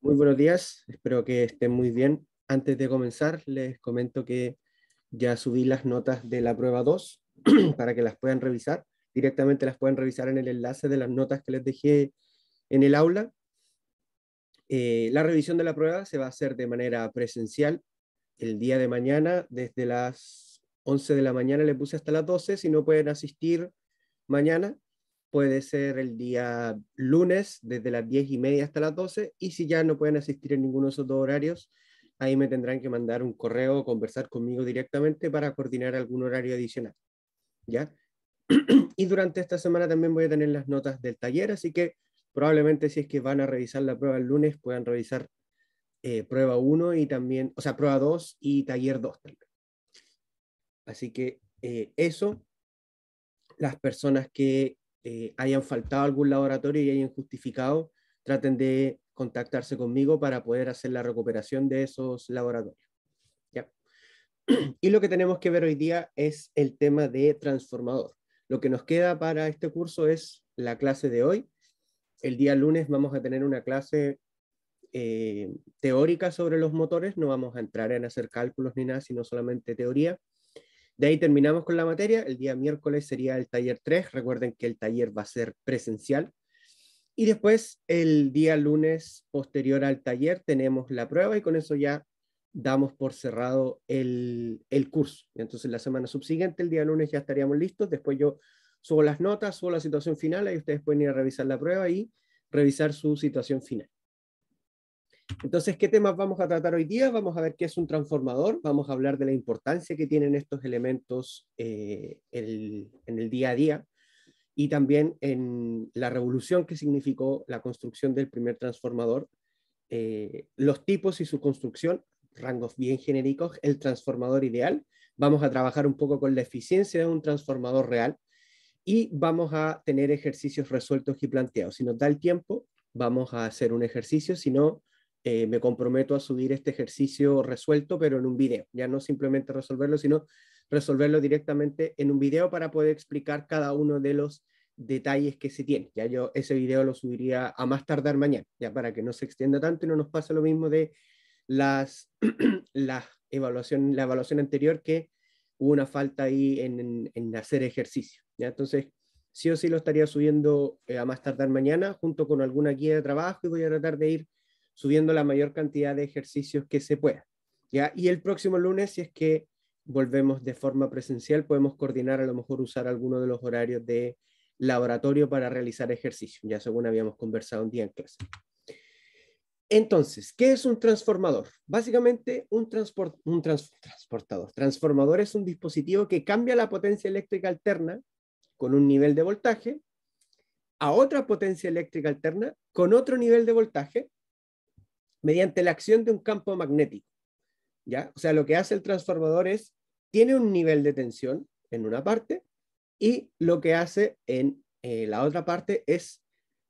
Muy buenos días, espero que estén muy bien. Antes de comenzar, les comento que ya subí las notas de la prueba 2 para que las puedan revisar. Directamente las pueden revisar en el enlace de las notas que les dejé en el aula. La revisión de la prueba se va a hacer de manera presencial el día de mañana, desde las 11 de la mañana le puse hasta las 12. Si no pueden asistir mañana, puede ser el día lunes desde las 10:30 hasta las 12, y si ya no pueden asistir en ninguno de esos dos horarios, ahí me tendrán que mandar un correo o conversar conmigo directamente para coordinar algún horario adicional, ¿ya? Y durante esta semana también voy a tener las notas del taller, así que probablemente si es que van a revisar la prueba el lunes, puedan revisar prueba 1 y también, o sea, prueba 2 y taller 2 también. Así que eso, las personas que hayan faltado a algún laboratorio y hayan justificado, traten de contactarse conmigo para poder hacer la recuperación de esos laboratorios. ¿Ya? Y lo que tenemos que ver hoy día es el tema de transformador. Lo que nos queda para este curso es la clase de hoy. El día lunes vamos a tener una clase teórica sobre los motores, no vamos a entrar en hacer cálculos ni nada, sino solamente teoría. De ahí terminamos con la materia. El día miércoles sería el taller 3. Recuerden que el taller va a ser presencial. Y después, el día lunes posterior al taller, tenemos la prueba y con eso ya damos por cerrado el curso. Entonces, la semana subsiguiente, el día lunes, ya estaríamos listos. Después yo subo las notas, subo la situación final, ahí ustedes pueden ir a revisar la prueba y revisar su situación final. Entonces, ¿qué temas vamos a tratar hoy día? Vamos a ver qué es un transformador, vamos a hablar de la importancia que tienen estos elementos en el día a día y también en la revolución que significó la construcción del primer transformador, los tipos y su construcción, rangos bien genéricos, el transformador ideal. Vamos a trabajar un poco con la eficiencia de un transformador real y vamos a tener ejercicios resueltos y planteados. Si nos da el tiempo, vamos a hacer un ejercicio, si no, me comprometo a subir este ejercicio resuelto, pero en un video, ya no simplemente resolverlo, sino resolverlo directamente en un video para poder explicar cada uno de los detalles que se tiene. Ya yo ese video lo subiría a más tardar mañana, ya para que no se extienda tanto y no nos pase lo mismo de la evaluación anterior, que hubo una falta ahí en hacer ejercicio. ¿Ya? Entonces, sí o sí lo estaría subiendo a más tardar mañana, junto con alguna guía de trabajo, y voy a tratar de ir subiendo la mayor cantidad de ejercicios que se pueda. ¿Ya? Y el próximo lunes, si es que volvemos de forma presencial, podemos coordinar, a lo mejor usar alguno de los horarios de laboratorio para realizar ejercicios, ya según habíamos conversado un día en clase. Entonces, ¿qué es un transformador? Básicamente, transportador. Transformador es un dispositivo que cambia la potencia eléctrica alterna con un nivel de voltaje a otra potencia eléctrica alterna con otro nivel de voltaje mediante la acción de un campo magnético. ¿Ya? O sea, lo que hace el transformador es, tiene un nivel de tensión en una parte y lo que hace en la otra parte es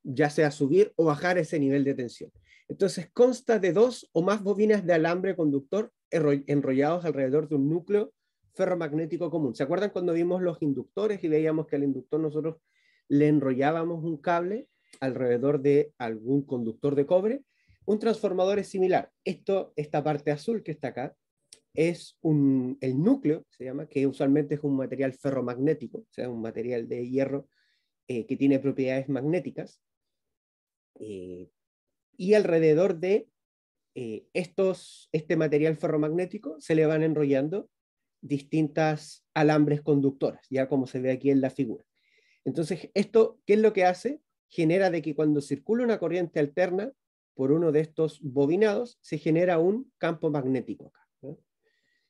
ya sea subir o bajar ese nivel de tensión. Entonces consta de dos o más bobinas de alambre conductor enrollados alrededor de un núcleo ferromagnético común. ¿Se acuerdan cuando vimos los inductores y veíamos que al inductor nosotros le enrollábamos un cable alrededor de algún conductor de cobre? Un transformador es similar. Esta parte azul que está acá es el núcleo, se llama, que usualmente es un material ferromagnético, o sea, un material de hierro que tiene propiedades magnéticas, y alrededor de este material ferromagnético se le van enrollando distintas alambres conductoras, ya como se ve aquí en la figura. Entonces, esto, ¿qué es lo que hace? Genera de que cuando circula una corriente alterna por uno de estos bobinados, se genera un campo magnético acá, ¿no?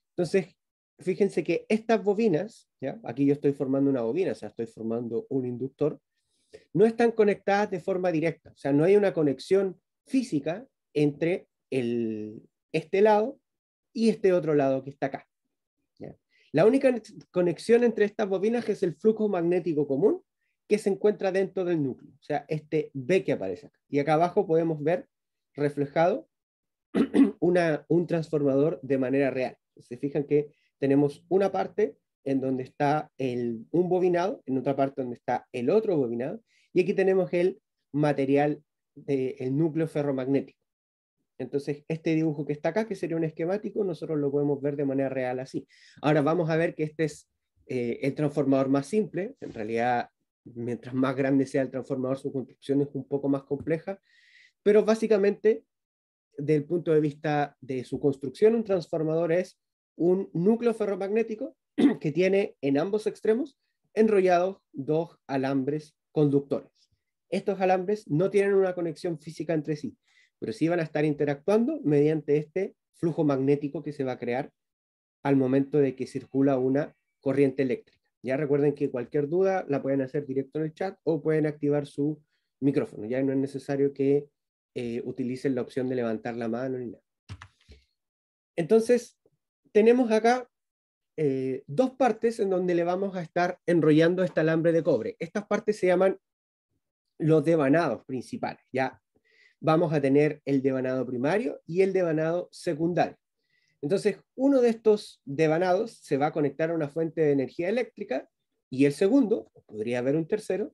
Entonces, fíjense que estas bobinas, ¿ya? Aquí yo estoy formando una bobina, o sea, estoy formando un inductor, no están conectadas de forma directa, o sea, no hay una conexión física entre este lado y este otro lado que está acá. ¿Ya? La única conexión entre estas bobinas es el flujo magnético común que se encuentra dentro del núcleo, o sea, este B que aparece acá. Y acá abajo podemos ver reflejado un transformador de manera real. Se fijan que tenemos una parte en donde está un bobinado, en otra parte donde está el otro bobinado, y aquí tenemos el material del núcleo ferromagnético. Entonces, este dibujo que está acá, que sería un esquemático, nosotros lo podemos ver de manera real así. Ahora vamos a ver que este es el transformador más simple. En realidad, mientras más grande sea el transformador, su construcción es un poco más compleja, pero básicamente, desde el punto de vista de su construcción, un transformador es un núcleo ferromagnético que tiene en ambos extremos enrollados dos alambres conductores. Estos alambres no tienen una conexión física entre sí, pero sí van a estar interactuando mediante este flujo magnético que se va a crear al momento de que circula una corriente eléctrica. Ya recuerden que cualquier duda la pueden hacer directo en el chat o pueden activar su micrófono. Ya no es necesario que utilicen la opción de levantar la mano ni nada. Entonces, tenemos acá dos partes en donde le vamos a estar enrollando este alambre de cobre. Estas partes se llaman los devanados principales. Ya vamos a tener el devanado primario y el devanado secundario. Entonces, uno de estos devanados se va a conectar a una fuente de energía eléctrica y el segundo, o podría haber un tercero,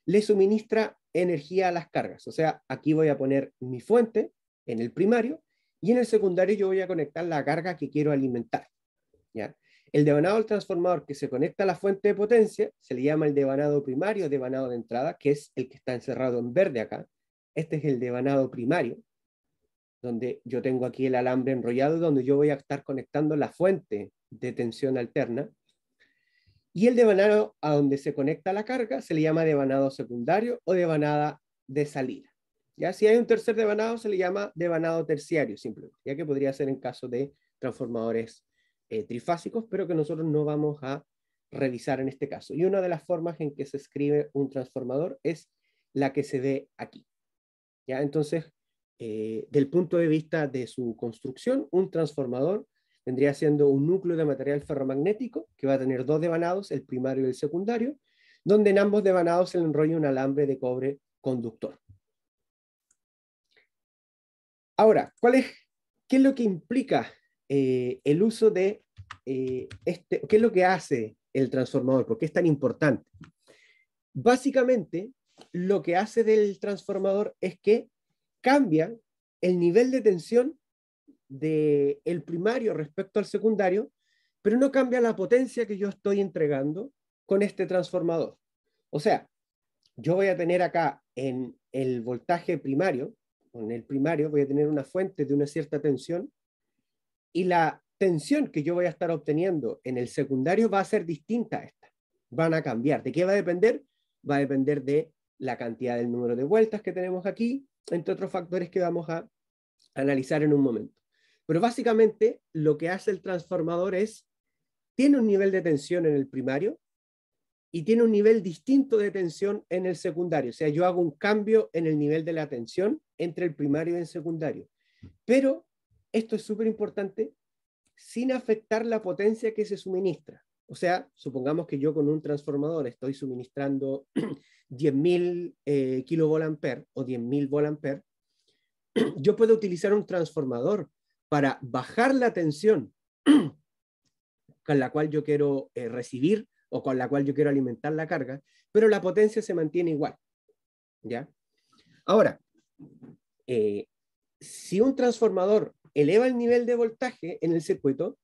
le suministra energía a las cargas. O sea, aquí voy a poner mi fuente en el primario y en el secundario yo voy a conectar la carga que quiero alimentar. ¿Ya? El devanado del transformador que se conecta a la fuente de potencia se le llama el devanado primario, devanado de entrada, que es el que está encerrado en verde acá. Este es el devanado primario, donde yo tengo aquí el alambre enrollado, donde yo voy a estar conectando la fuente de tensión alterna. Y el devanado a donde se conecta la carga se le llama devanado secundario o devanada de salida. Ya si hay un tercer devanado se le llama devanado terciario simplemente, ya que podría ser en caso de transformadores trifásicos, pero que nosotros no vamos a revisar en este caso. Y una de las formas en que se escribe un transformador es la que se ve aquí. ¿Ya? Entonces, del punto de vista de su construcción, un transformador vendría siendo un núcleo de material ferromagnético que va a tener dos devanados, el primario y el secundario, donde en ambos devanados se le enrolla un alambre de cobre conductor. Ahora, ¿qué es lo que implica el uso de qué es lo que hace el transformador? ¿Por qué es tan importante? Básicamente, lo que hace del transformador es que cambia el nivel de tensión del primario respecto al secundario, pero no cambia la potencia que yo estoy entregando con este transformador. O sea, yo voy a tener acá en el voltaje primario, en el primario voy a tener una fuente de una cierta tensión y la tensión que yo voy a estar obteniendo en el secundario va a ser distinta a esta. Van a cambiar. ¿De qué va a depender? Va a depender de la cantidad del número de vueltas que tenemos aquí, entre otros factores que vamos a analizar en un momento. Pero básicamente lo que hace el transformador es, tiene un nivel de tensión en el primario y tiene un nivel distinto de tensión en el secundario. O sea, yo hago un cambio en el nivel de la tensión entre el primario y el secundario. Pero esto es súper importante, sin afectar la potencia que se suministra. O sea, supongamos que yo con un transformador estoy suministrando 10.000 kilovolt o 10.000 volt, yo puedo utilizar un transformador para bajar la tensión con la cual yo quiero recibir o con la cual yo quiero alimentar la carga, pero la potencia se mantiene igual. ¿Ya? Ahora, si un transformador eleva el nivel de voltaje en el circuito,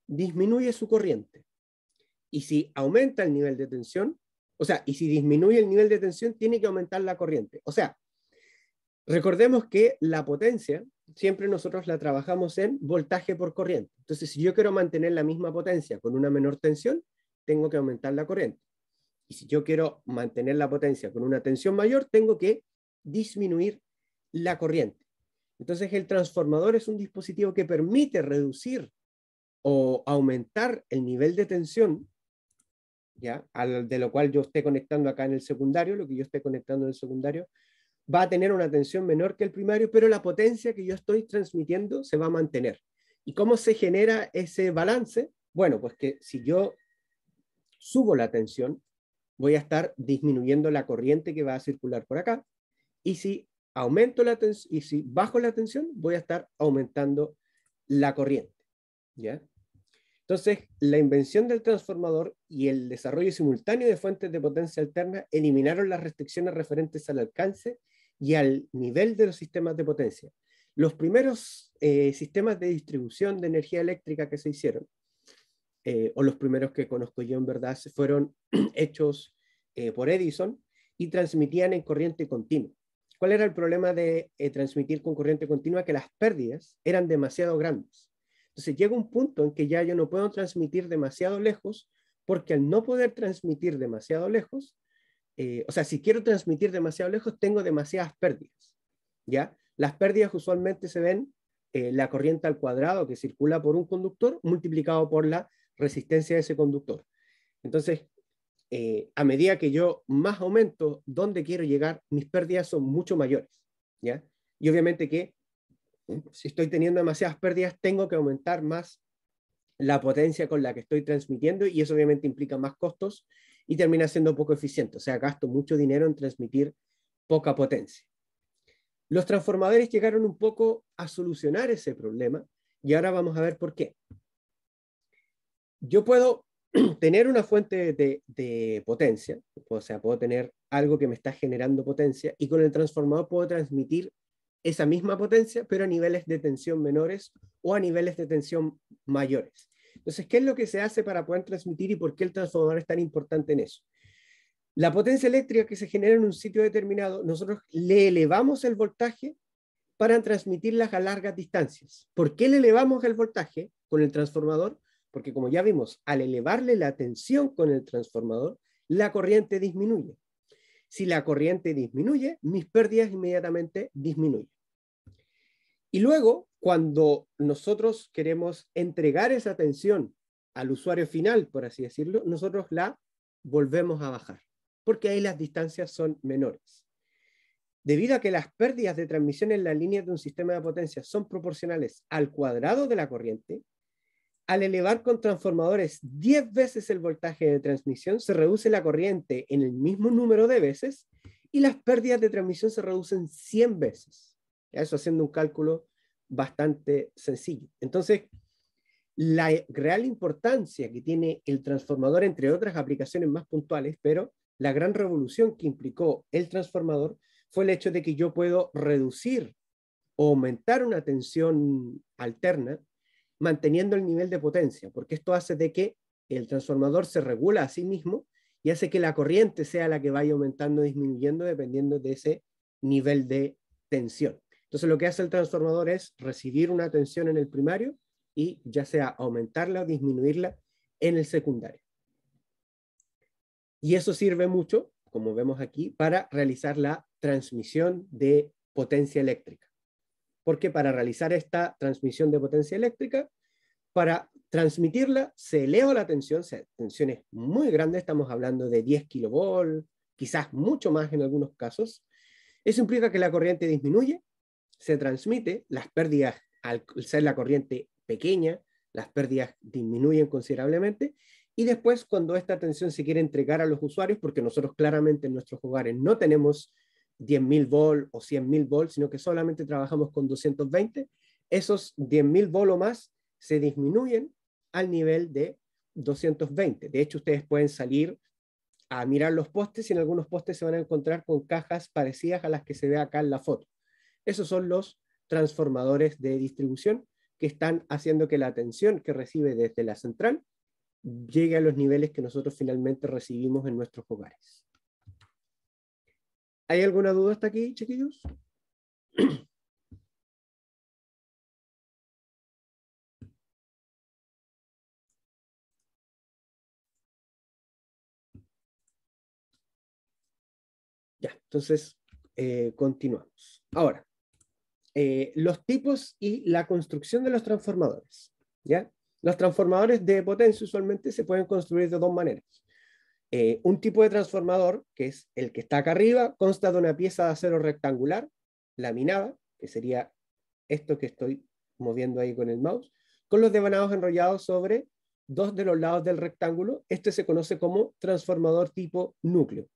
disminuye su corriente. Y si aumenta el nivel de tensión, o sea, y si disminuye el nivel de tensión, tiene que aumentar la corriente. O sea, recordemos que la potencia siempre nosotros la trabajamos en voltaje por corriente. Entonces, si yo quiero mantener la misma potencia con una menor tensión, tengo que aumentar la corriente. Y si yo quiero mantener la potencia con una tensión mayor, tengo que disminuir la corriente. Entonces, el transformador es un dispositivo que permite reducir o aumentar el nivel de tensión, ¿ya? De lo cual yo esté conectando acá en el secundario, lo que yo esté conectando en el secundario, va a tener una tensión menor que el primario, pero la potencia que yo estoy transmitiendo se va a mantener. ¿Y cómo se genera ese balance? Bueno, pues que si yo subo la tensión, voy a estar disminuyendo la corriente que va a circular por acá, y si aumento la tensión, y si bajo la tensión, voy a estar aumentando la corriente. ¿Ya? Entonces, la invención del transformador y el desarrollo simultáneo de fuentes de potencia alterna eliminaron las restricciones referentes al alcance y al nivel de los sistemas de potencia. Los primeros sistemas de distribución de energía eléctrica que se hicieron, o los primeros que conozco yo en verdad, fueron hechos por Edison y transmitían en corriente continua. ¿Cuál era el problema de transmitir con corriente continua? Que las pérdidas eran demasiado grandes. Entonces llega un punto en que ya yo no puedo transmitir demasiado lejos, porque al no poder transmitir demasiado lejos, o sea, si quiero transmitir demasiado lejos, tengo demasiadas pérdidas, ¿ya? Las pérdidas usualmente se ven la corriente al cuadrado que circula por un conductor multiplicado por la resistencia de ese conductor. Entonces, a medida que yo más aumento dónde quiero llegar, mis pérdidas son mucho mayores, ¿ya? Y obviamente que si estoy teniendo demasiadas pérdidas, tengo que aumentar más la potencia con la que estoy transmitiendo y eso obviamente implica más costos y termina siendo poco eficiente. O sea, gasto mucho dinero en transmitir poca potencia. Los transformadores llegaron un poco a solucionar ese problema y ahora vamos a ver por qué. Yo puedo tener una fuente de potencia, o sea, puedo tener algo que me está generando potencia y con el transformador puedo transmitir esa misma potencia, pero a niveles de tensión menores o a niveles de tensión mayores. Entonces, ¿qué es lo que se hace para poder transmitir y por qué el transformador es tan importante en eso? La potencia eléctrica que se genera en un sitio determinado, nosotros le elevamos el voltaje para transmitirlas a largas distancias. ¿Por qué le elevamos el voltaje con el transformador? Porque como ya vimos, al elevarle la tensión con el transformador, la corriente disminuye. Si la corriente disminuye, mis pérdidas inmediatamente disminuyen. Y luego, cuando nosotros queremos entregar esa tensión al usuario final, por así decirlo, nosotros la volvemos a bajar, porque ahí las distancias son menores. Debido a que las pérdidas de transmisión en la línea de un sistema de potencia son proporcionales al cuadrado de la corriente, al elevar con transformadores 10 veces el voltaje de transmisión, se reduce la corriente en el mismo número de veces y las pérdidas de transmisión se reducen 100 veces. Eso haciendo un cálculo bastante sencillo. Entonces, la real importancia que tiene el transformador, entre otras aplicaciones más puntuales, pero la gran revolución que implicó el transformador fue el hecho de que yo puedo reducir o aumentar una tensión alterna manteniendo el nivel de potencia, porque esto hace de que el transformador se regula a sí mismo y hace que la corriente sea la que vaya aumentando o disminuyendo dependiendo de ese nivel de tensión. Entonces lo que hace el transformador es recibir una tensión en el primario y ya sea aumentarla o disminuirla en el secundario. Y eso sirve mucho, como vemos aquí, para realizar la transmisión de potencia eléctrica. Porque para realizar esta transmisión de potencia eléctrica, para transmitirla se eleva la tensión, tensiones muy grandes, estamos hablando de 10 kilovolts, quizás mucho más en algunos casos. Eso implica que la corriente disminuye, se transmite, las pérdidas, al ser la corriente pequeña, las pérdidas disminuyen considerablemente, y después cuando esta tensión se quiere entregar a los usuarios, porque nosotros claramente en nuestros hogares no tenemos 10.000 volts o 100.000 volts, sino que solamente trabajamos con 220, esos 10.000 volts o más se disminuyen al nivel de 220. De hecho, ustedes pueden salir a mirar los postes y en algunos postes se van a encontrar con cajas parecidas a las que se ve acá en la foto. Esos son los transformadores de distribución que están haciendo que la tensión que recibe desde la central llegue a los niveles que nosotros finalmente recibimos en nuestros hogares. ¿Hay alguna duda hasta aquí, chiquillos? Ya, entonces continuamos. Ahora, los tipos y la construcción de los transformadores. ¿Ya? Los transformadores de potencia usualmente se pueden construir de dos maneras. Un tipo de transformador, que es el que está acá arriba, consta de una pieza de acero rectangular, laminada, que sería esto que estoy moviendo ahí con el mouse, con los devanados enrollados sobre dos de los lados del rectángulo. Este se conoce como transformador tipo núcleo.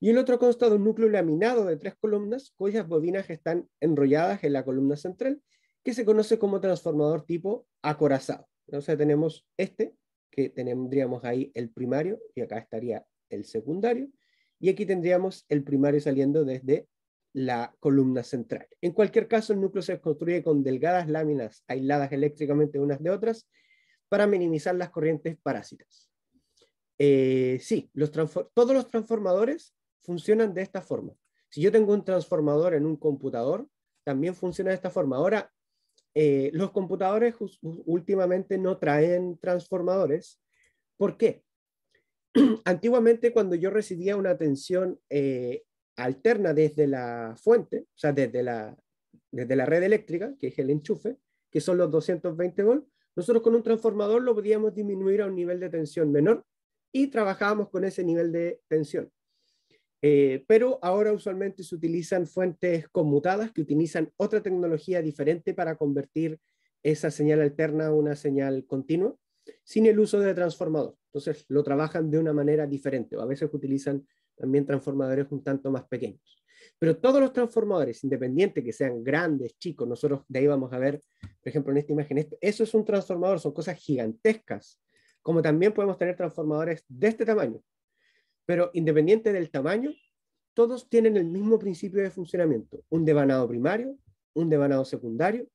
Y el otro consta de un núcleo laminado de 3 columnas, cuyas bobinas están enrolladas en la columna central, que se conoce como transformador tipo acorazado. Entonces tenemos este, que tendríamos ahí el primario, y acá estaría el secundario, y aquí tendríamos el primario saliendo desde la columna central. En cualquier caso, el núcleo se construye con delgadas láminas aisladas eléctricamente unas de otras para minimizar las corrientes parásitas. Sí, todos los transformadores funcionan de esta forma. Si yo tengo un transformador en un computador, también funciona de esta forma. Ahora, los computadores últimamente no traen transformadores. ¿Por qué? Antiguamente, cuando yo recibía una tensión alterna desde la fuente, o sea, desde la red eléctrica, que es el enchufe, que son los 220 volts, nosotros con un transformador lo podíamos disminuir a un nivel de tensión menor y trabajábamos con ese nivel de tensión. Pero ahora usualmente se utilizan fuentes conmutadas que utilizan otra tecnología diferente para convertir esa señal alterna a una señal continua sin el uso de transformador. Entonces lo trabajan de una manera diferente, o a veces utilizan también transformadores un tanto más pequeños. Pero todos los transformadores, independientes que sean grandes, chicos, nosotros de ahí vamos a ver, por ejemplo, en esta imagen, eso es un transformador, son cosas gigantescas, como también podemos tener transformadores de este tamaño. Pero independiente del tamaño, todos tienen el mismo principio de funcionamiento, un devanado primario, un devanado secundario,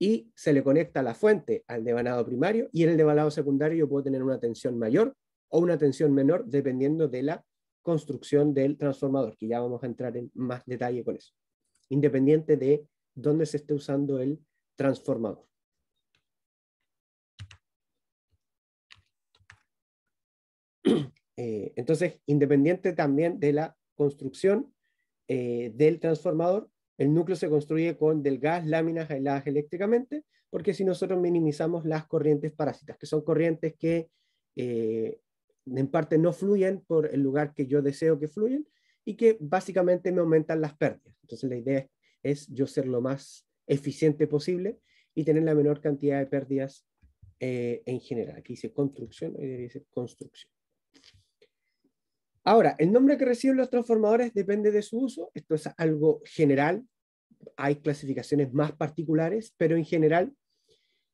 y se le conecta la fuente al devanado primario, y en el devanado secundario yo puedo tener una tensión mayor o una tensión menor dependiendo de la construcción del transformador, que ya vamos a entrar en más detalle con eso, independiente de dónde se esté usando el transformador. Entonces, independiente también de la construcción del transformador, el núcleo se construye con delgadas láminas aisladas eléctricamente, porque si nosotros minimizamos las corrientes parásitas, que son corrientes que en parte no fluyen por el lugar que yo deseo que fluyan y que básicamente me aumentan las pérdidas. Entonces la idea es yo ser lo más eficiente posible y tener la menor cantidad de pérdidas en general. Aquí dice construcción, ahí debería decir construcción. Ahora, el nombre que reciben los transformadores depende de su uso. Esto es algo general. Hay clasificaciones más particulares, pero en general,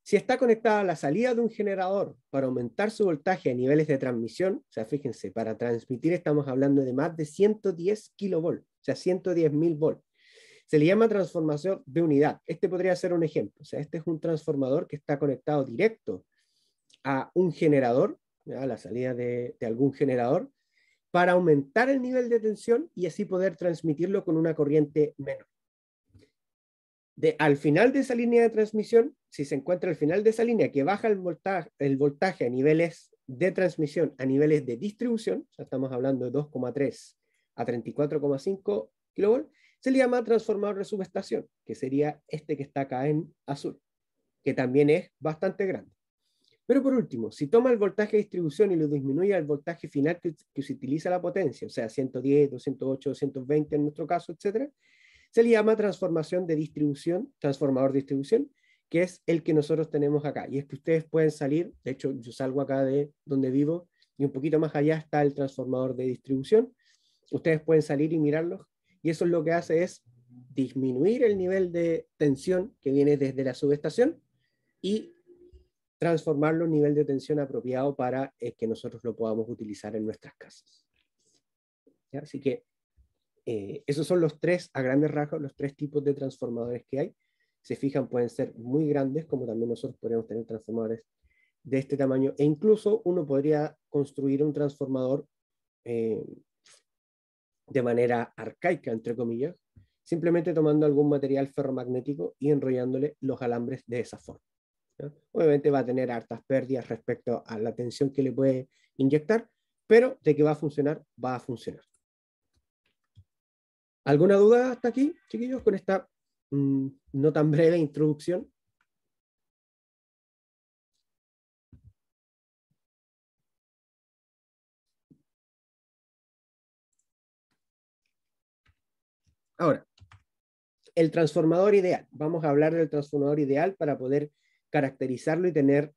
si está conectada a la salida de un generador para aumentar su voltaje a niveles de transmisión, o sea, fíjense, para transmitir estamos hablando de más de 110 kilovolts, o sea, 110.000 volts. Se le llama transformación de unidad. Este podría ser un ejemplo. O sea, este es un transformador que está conectado directo a un generador, a la salida de algún generador, para aumentar el nivel de tensión y así poder transmitirlo con una corriente menor. Al final de esa línea de transmisión, si se encuentra al final de esa línea que baja el voltaje a niveles de transmisión, a niveles de distribución, o sea, estamos hablando de 2,3 a 34,5 kilovolts, se le llama transformador de subestación, que sería este que está acá en azul, que también es bastante grande. Pero por último, si toma el voltaje de distribución y lo disminuye al voltaje final que se utiliza la potencia, o sea, 110, 208, 220 en nuestro caso, etc., se le llama transformación de distribución, transformador de distribución, que es el que nosotros tenemos acá. Y es que ustedes pueden salir, de hecho yo salgo acá de donde vivo y un poquito más allá está el transformador de distribución. Ustedes pueden salir y mirarlos y eso es lo que hace es disminuir el nivel de tensión que viene desde la subestación y transformarlo en nivel de tensión apropiado para que nosotros lo podamos utilizar en nuestras casas. ¿Ya? Así que esos son los tres, a grandes rasgos, los tres tipos de transformadores que hay. Se fijan, pueden ser muy grandes, como también nosotros podríamos tener transformadores de este tamaño, e incluso uno podría construir un transformador de manera arcaica, entre comillas, simplemente tomando algún material ferromagnético y enrollándole los alambres de esa forma. ¿Ya? Obviamente va a tener hartas pérdidas respecto a la tensión que le puede inyectar, pero de que va a funcionar, va a funcionar. ¿Alguna duda hasta aquí, chiquillos, con esta no tan breve introducción? Ahora, el transformador ideal. Vamos a hablar del transformador ideal para poder caracterizarlo y tener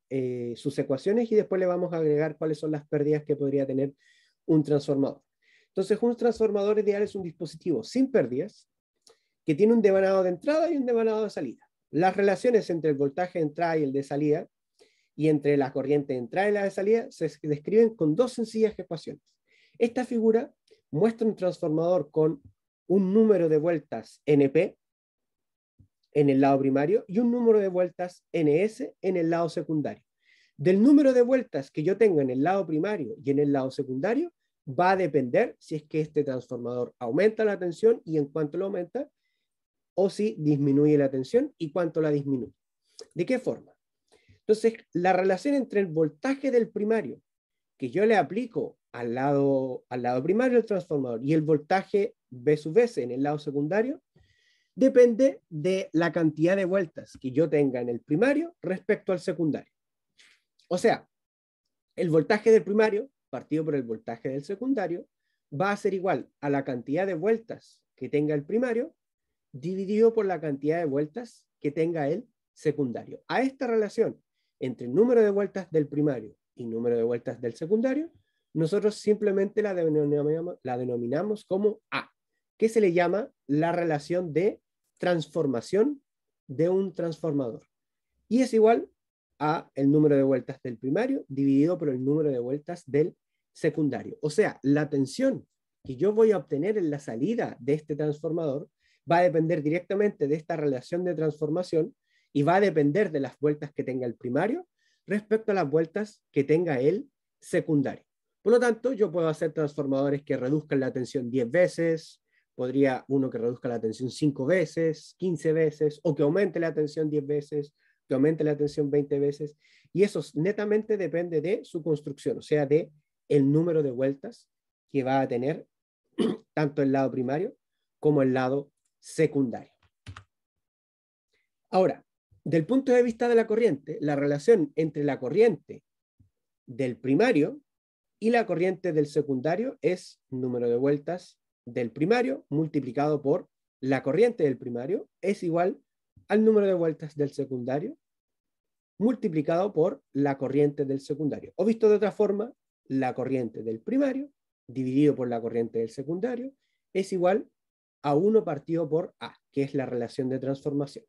sus ecuaciones y después le vamos a agregar cuáles son las pérdidas que podría tener un transformador. Entonces, un transformador ideal es un dispositivo sin pérdidas que tiene un devanado de entrada y un devanado de salida. Las relaciones entre el voltaje de entrada y el de salida y entre la corriente de entrada y la de salida se describen con dos sencillas ecuaciones. Esta figura muestra un transformador con un número de vueltas NP en el lado primario y un número de vueltas NS en el lado secundario. Del número de vueltas que yo tengo en el lado primario y en el lado secundario va a depender si es que este transformador aumenta la tensión y en cuánto lo aumenta, o si disminuye la tensión y cuánto la disminuye. ¿De qué forma? Entonces, la relación entre el voltaje del primario que yo le aplico al lado primario del transformador y el voltaje V sub S en el lado secundario depende de la cantidad de vueltas que yo tenga en el primario respecto al secundario. O sea, el voltaje del primario partido por el voltaje del secundario va a ser igual a la cantidad de vueltas que tenga el primario dividido por la cantidad de vueltas que tenga el secundario. A esta relación entre el número de vueltas del primario y número de vueltas del secundario, nosotros simplemente la denominamos como A, que se le llama la relación de transformación de un transformador. Y es igual a el número de vueltas del primario dividido por el número de vueltas del secundario. O sea, la tensión que yo voy a obtener en la salida de este transformador va a depender directamente de esta relación de transformación y va a depender de las vueltas que tenga el primario respecto a las vueltas que tenga el secundario. Por lo tanto, yo puedo hacer transformadores que reduzcan la tensión 10 veces, podría uno que reduzca la tensión 5 veces, 15 veces, o que aumente la tensión 10 veces, que aumente la tensión 20 veces, y eso netamente depende de su construcción, o sea, de el número de vueltas que va a tener tanto el lado primario como el lado secundario. Ahora, del punto de vista de la corriente, la relación entre la corriente del primario y la corriente del secundario es número de vueltas del primario multiplicado por la corriente del primario es igual al número de vueltas del secundario multiplicado por la corriente del secundario. O visto de otra forma, la corriente del primario dividido por la corriente del secundario es igual a 1 partido por A, que es la relación de transformación.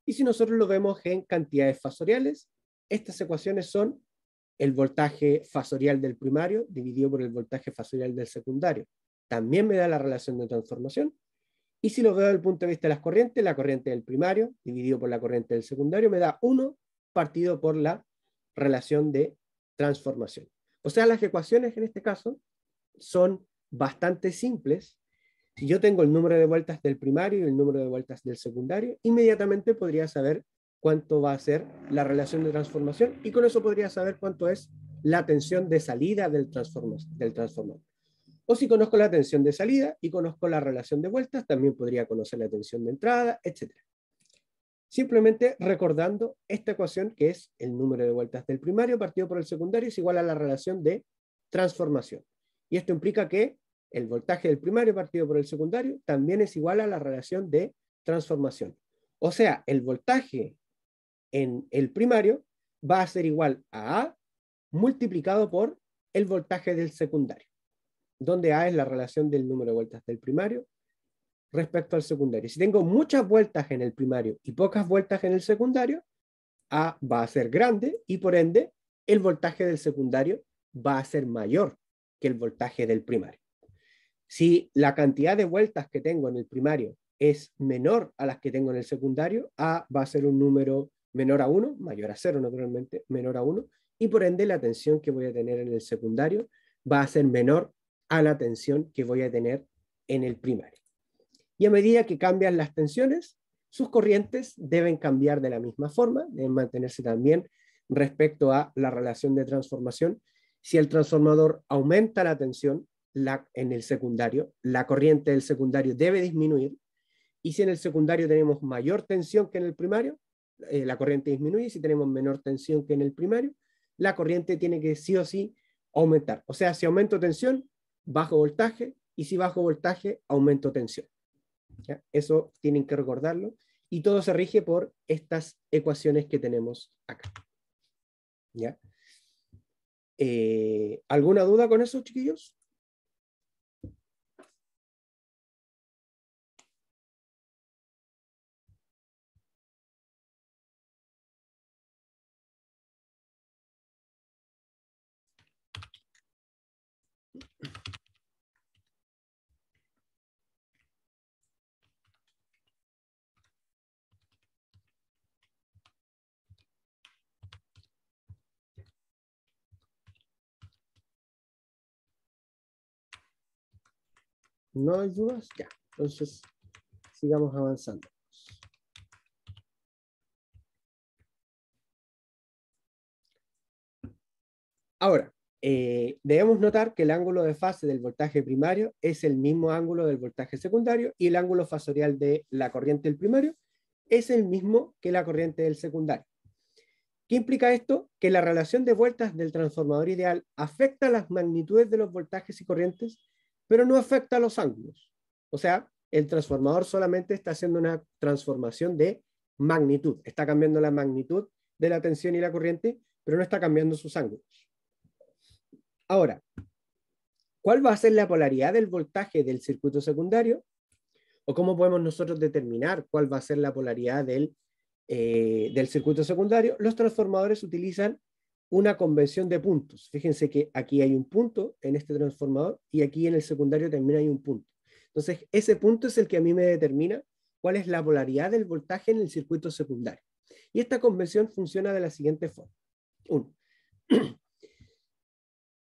Y si nosotros lo vemos en cantidades fasoriales, estas ecuaciones son el voltaje fasorial del primario dividido por el voltaje fasorial del secundario. También me da la relación de transformación. Y si lo veo desde el punto de vista de las corrientes, la corriente del primario dividido por la corriente del secundario me da 1 partido por la relación de transformación. O sea, las ecuaciones en este caso son bastante simples. Si yo tengo el número de vueltas del primario y el número de vueltas del secundario, inmediatamente podría saber cuánto va a ser la relación de transformación y con eso podría saber cuánto es la tensión de salida del transformador. O si conozco la tensión de salida y conozco la relación de vueltas, también podría conocer la tensión de entrada, etc. Simplemente recordando esta ecuación que es el número de vueltas del primario partido por el secundario es igual a la relación de transformación. Y esto implica que el voltaje del primario partido por el secundario también es igual a la relación de transformación. O sea, el voltaje en el primario va a ser igual a A multiplicado por el voltaje del secundario, donde A es la relación del número de vueltas del primario respecto al secundario. Si tengo muchas vueltas en el primario y pocas vueltas en el secundario, A va a ser grande y por ende el voltaje del secundario va a ser mayor que el voltaje del primario. Si la cantidad de vueltas que tengo en el primario es menor a las que tengo en el secundario, A va a ser un número menor a 1, mayor a 0 naturalmente, menor a 1, y por ende la tensión que voy a tener en el secundario va a ser menor a la tensión que voy a tener en el primario. Y a medida que cambian las tensiones, sus corrientes deben cambiar de la misma forma, deben mantenerse también respecto a la relación de transformación. Si el transformador aumenta la tensión en el secundario, la corriente del secundario debe disminuir, y si en el secundario tenemos mayor tensión que en el primario, la corriente disminuye, y si tenemos menor tensión que en el primario, la corriente tiene que sí o sí aumentar. O sea, si aumento tensión, bajo voltaje, y si bajo voltaje, aumento tensión. ¿Ya? Eso tienen que recordarlo, y todo se rige por estas ecuaciones que tenemos acá. ¿Ya? ¿Alguna duda con eso, chiquillos? ¿No hay dudas? Ya. Entonces, sigamos avanzando. Ahora, debemos notar que el ángulo de fase del voltaje primario es el mismo ángulo del voltaje secundario y el ángulo fasorial de la corriente del primario es el mismo que la corriente del secundario. ¿Qué implica esto? Que la relación de vueltas del transformador ideal afecta las magnitudes de los voltajes y corrientes, pero no afecta a los ángulos. O sea, el transformador solamente está haciendo una transformación de magnitud. Está cambiando la magnitud de la tensión y la corriente, pero no está cambiando sus ángulos. Ahora, ¿cuál va a ser la polaridad del voltaje del circuito secundario? ¿O cómo podemos nosotros determinar cuál va a ser la polaridad del circuito secundario? Los transformadores utilizan una convención de puntos. Fíjense que aquí hay un punto en este transformador y aquí en el secundario también hay un punto. Entonces, ese punto es el que a mí me determina cuál es la polaridad del voltaje en el circuito secundario. Y esta convención funciona de la siguiente forma. 1.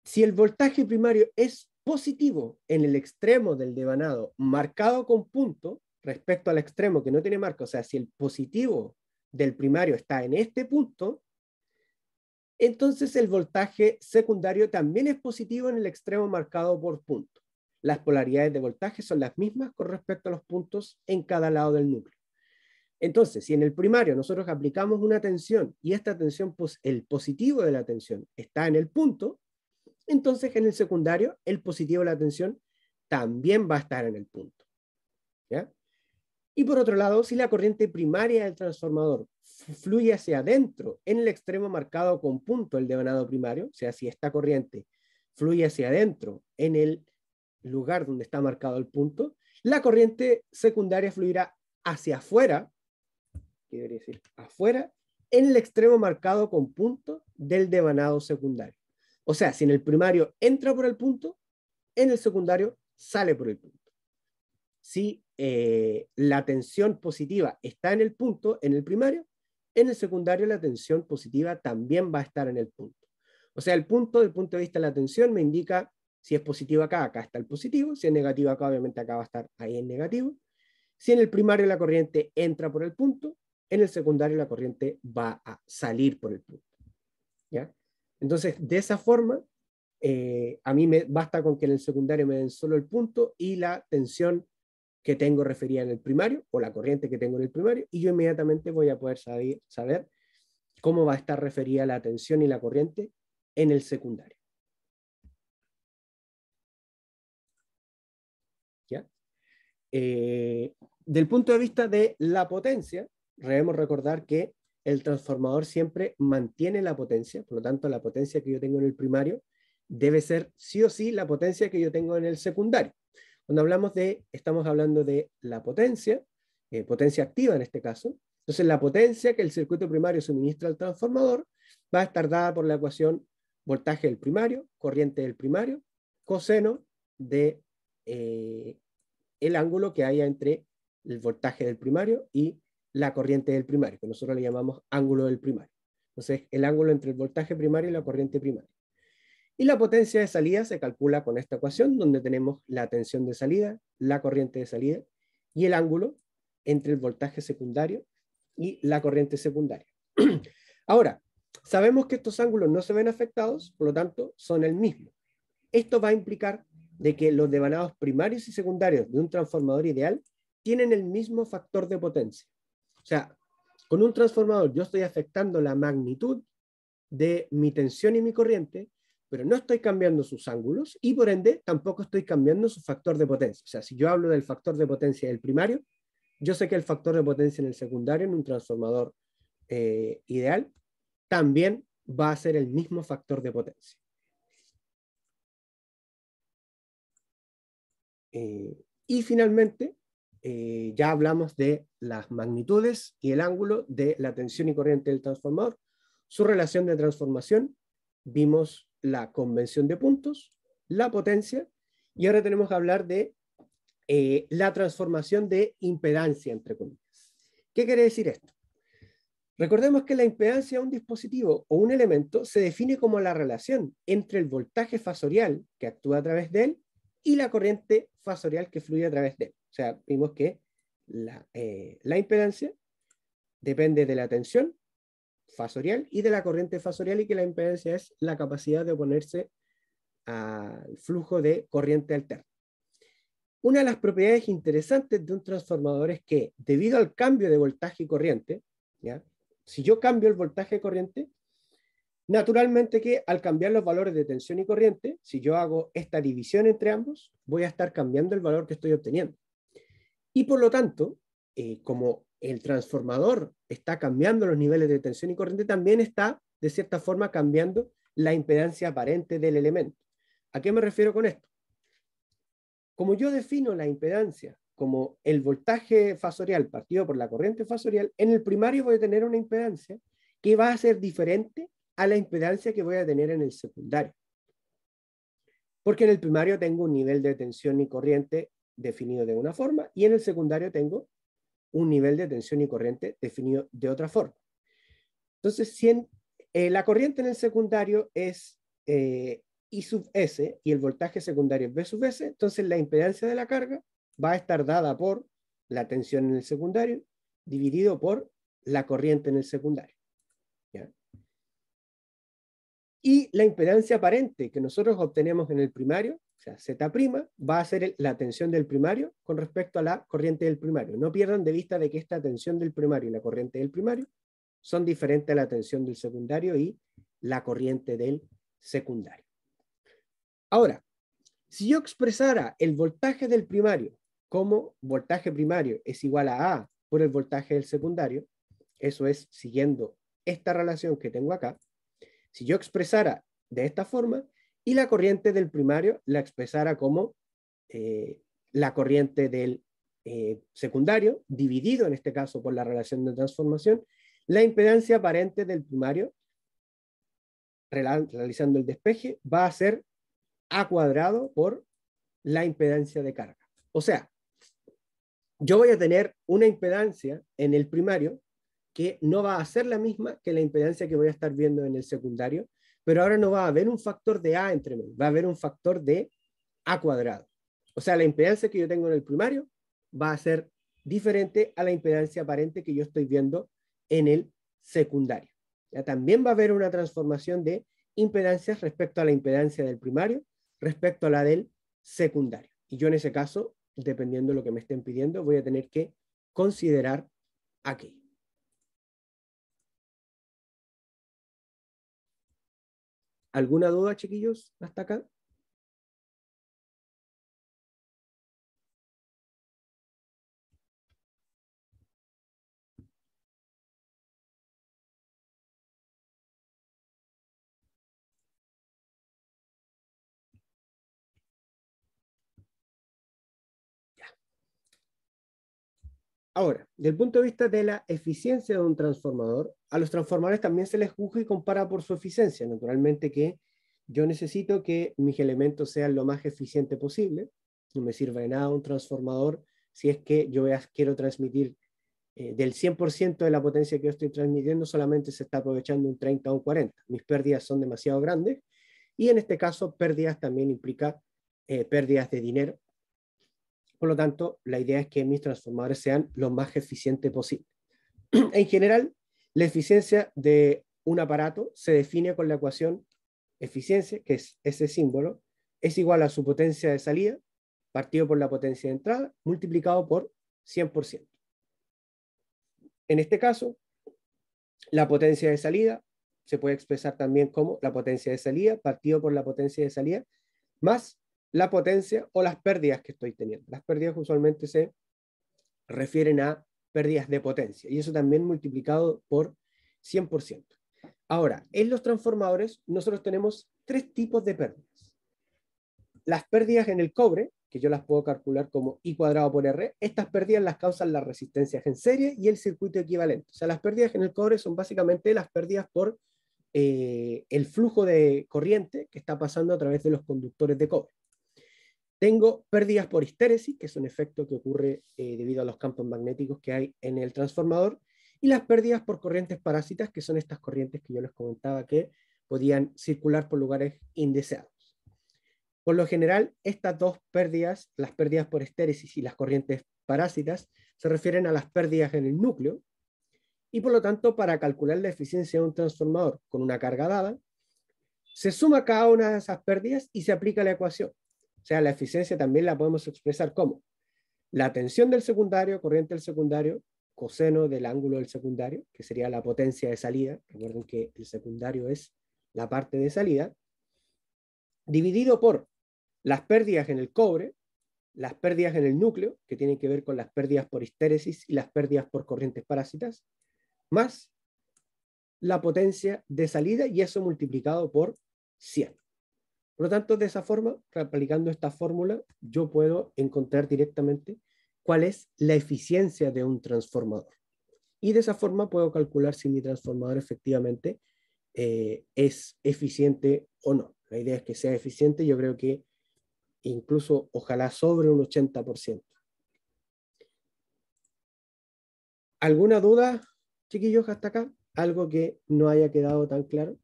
Si el voltaje primario es positivo en el extremo del devanado marcado con punto respecto al extremo que no tiene marca, o sea, si el positivo del primario está en este punto, entonces el voltaje secundario también es positivo en el extremo marcado por punto. Las polaridades de voltaje son las mismas con respecto a los puntos en cada lado del núcleo. Entonces, si en el primario nosotros aplicamos una tensión y esta tensión, el positivo de la tensión está en el punto, entonces en el secundario el positivo de la tensión también va a estar en el punto. ¿Ya? Y por otro lado, si la corriente primaria del transformador fluye hacia adentro en el extremo marcado con punto el devanado primario, o sea, si esta corriente fluye hacia adentro en el lugar donde está marcado el punto, la corriente secundaria fluirá hacia afuera, ¿qué debería decir? Afuera, en el extremo marcado con punto del devanado secundario. O sea, si en el primario entra por el punto, en el secundario sale por el punto. Si la tensión positiva está en el punto, en el primario, en el secundario la tensión positiva también va a estar en el punto. O sea, el punto, del punto de vista de la tensión, me indica si es positivo acá, acá está el positivo, si es negativo acá, obviamente acá va a estar ahí en negativo. Si en el primario la corriente entra por el punto, en el secundario la corriente va a salir por el punto. ¿Ya? Entonces, de esa forma, a mí me basta con que en el secundario me den solo el punto y la tensión que tengo referida en el primario, o la corriente que tengo en el primario, y yo inmediatamente voy a poder saber cómo va a estar referida la tensión y la corriente en el secundario. ¿Ya? Del punto de vista de la potencia, debemos recordar que el transformador siempre mantiene la potencia, por lo tanto la potencia que yo tengo en el primario debe ser sí o sí la potencia que yo tengo en el secundario. Cuando estamos hablando de la potencia, potencia activa en este caso, entonces la potencia que el circuito primario suministra al transformador va a estar dada por la ecuación voltaje del primario, corriente del primario, coseno de el ángulo que haya entre el voltaje del primario y la corriente del primario, que nosotros le llamamos ángulo del primario. Entonces, el ángulo entre el voltaje primario y la corriente primaria. Y la potencia de salida se calcula con esta ecuación, donde tenemos la tensión de salida, la corriente de salida y el ángulo entre el voltaje secundario y la corriente secundaria. Ahora, sabemos que estos ángulos no se ven afectados, por lo tanto, son el mismo. Esto va a implicar de que los devanados primarios y secundarios de un transformador ideal tienen el mismo factor de potencia. O sea, con un transformador yo estoy afectando la magnitud de mi tensión y mi corriente, pero no estoy cambiando sus ángulos y por ende tampoco estoy cambiando su factor de potencia. O sea, si yo hablo del factor de potencia del primario, yo sé que el factor de potencia en el secundario, en un transformador ideal, también va a ser el mismo factor de potencia. Y finalmente, ya hablamos de las magnitudes y el ángulo de la tensión y corriente del transformador, su relación de transformación, vimos la convención de puntos, la potencia, y ahora tenemos que hablar de la transformación de impedancia, entre comillas. ¿Qué quiere decir esto? Recordemos que la impedancia de un dispositivo o un elemento se define como la relación entre el voltaje fasorial que actúa a través de él y la corriente fasorial que fluye a través de él. O sea, vimos que la impedancia depende de la tensión fasorial y de la corriente fasorial, y que la impedancia es la capacidad de oponerse al flujo de corriente alterna. Una de las propiedades interesantes de un transformador es que, debido al cambio de voltaje y corriente, ¿ya? Si yo cambio el voltaje y corriente, naturalmente que al cambiar los valores de tensión y corriente, si yo hago esta división entre ambos, voy a estar cambiando el valor que estoy obteniendo. Y por lo tanto, como el transformador está cambiando los niveles de tensión y corriente, también está, de cierta forma, cambiando la impedancia aparente del elemento. ¿A qué me refiero con esto? Como yo defino la impedancia como el voltaje fasorial partido por la corriente fasorial, en el primario voy a tener una impedancia que va a ser diferente a la impedancia que voy a tener en el secundario. Porque en el primario tengo un nivel de tensión y corriente definido de una forma, y en el secundario tengo un nivel de tensión y corriente definido de otra forma. Entonces, si la corriente en el secundario es I sub S y el voltaje secundario es V sub S, entonces la impedancia de la carga va a estar dada por la tensión en el secundario dividido por la corriente en el secundario. ¿Ya? Y la impedancia aparente que nosotros obtenemos en el primario, o sea, Z', va a ser la tensión del primario con respecto a la corriente del primario. No pierdan de vista de que esta tensión del primario y la corriente del primario son diferentes a la tensión del secundario y la corriente del secundario. Ahora, si yo expresara el voltaje del primario como voltaje primario es igual a A por el voltaje del secundario, eso es siguiendo esta relación que tengo acá, si yo expresara de esta forma y la corriente del primario la expresara como la corriente del secundario, dividido en este caso por la relación de transformación, la impedancia aparente del primario, realizando el despeje, va a ser A cuadrado por la impedancia de carga. O sea, yo voy a tener una impedancia en el primario que no va a ser la misma que la impedancia que voy a estar viendo en el secundario, pero ahora no va a haber un factor de A entre medio, va a haber un factor de A cuadrado. O sea, la impedancia que yo tengo en el primario va a ser diferente a la impedancia aparente que yo estoy viendo en el secundario. Ya también va a haber una transformación de impedancias respecto a la impedancia del primario, respecto a la del secundario. Y yo en ese caso, dependiendo de lo que me estén pidiendo, voy a tener que considerar aquello. ¿Alguna duda, chiquillos, hasta acá? Ahora, desde el punto de vista de la eficiencia de un transformador, a los transformadores también se les juzga y compara por su eficiencia. Naturalmente que yo necesito que mis elementos sean lo más eficiente posible. No me sirve de nada un transformador si es que yo quiero transmitir del 100% de la potencia que yo estoy transmitiendo, solamente se está aprovechando un 30 o un 40. Mis pérdidas son demasiado grandes, y en este caso pérdidas también implica pérdidas de dinero. Por lo tanto, la idea es que mis transformadores sean lo más eficientes posible. En general, la eficiencia de un aparato se define con la ecuación eficiencia, que es ese símbolo, es igual a su potencia de salida, partido por la potencia de entrada, multiplicado por 100%. En este caso, la potencia de salida se puede expresar también como la potencia de salida partido por la potencia de salida más la potencia o las pérdidas que estoy teniendo. Las pérdidas usualmente se refieren a pérdidas de potencia, y eso también multiplicado por 100%. Ahora, en los transformadores nosotros tenemos tres tipos de pérdidas. Las pérdidas en el cobre, que yo las puedo calcular como I cuadrado por R, estas pérdidas las causan las resistencias en serie y el circuito equivalente. O sea, las pérdidas en el cobre son básicamente las pérdidas por el flujo de corriente que está pasando a través de los conductores de cobre. Tengo pérdidas por histéresis, que es un efecto que ocurre debido a los campos magnéticos que hay en el transformador, y las pérdidas por corrientes parásitas, que son estas corrientes que yo les comentaba que podían circular por lugares indeseados. Por lo general, estas dos pérdidas, las pérdidas por estéresis y las corrientes parásitas, se refieren a las pérdidas en el núcleo, y por lo tanto, para calcular la eficiencia de un transformador con una carga dada, se suma cada una de esas pérdidas y se aplica la ecuación. O sea, la eficiencia también la podemos expresar como la tensión del secundario, corriente del secundario, coseno del ángulo del secundario, que sería la potencia de salida. Recuerden que el secundario es la parte de salida, dividido por las pérdidas en el cobre, las pérdidas en el núcleo, que tienen que ver con las pérdidas por histéresis y las pérdidas por corrientes parásitas, más la potencia de salida, y eso multiplicado por 100. Por lo tanto, de esa forma, aplicando esta fórmula, yo puedo encontrar directamente cuál es la eficiencia de un transformador. Y de esa forma puedo calcular si mi transformador efectivamente es eficiente o no. La idea es que sea eficiente, yo creo que incluso ojalá sobre un 80%. ¿Alguna duda, chiquillos, hasta acá? ¿Algo que no haya quedado tan claro?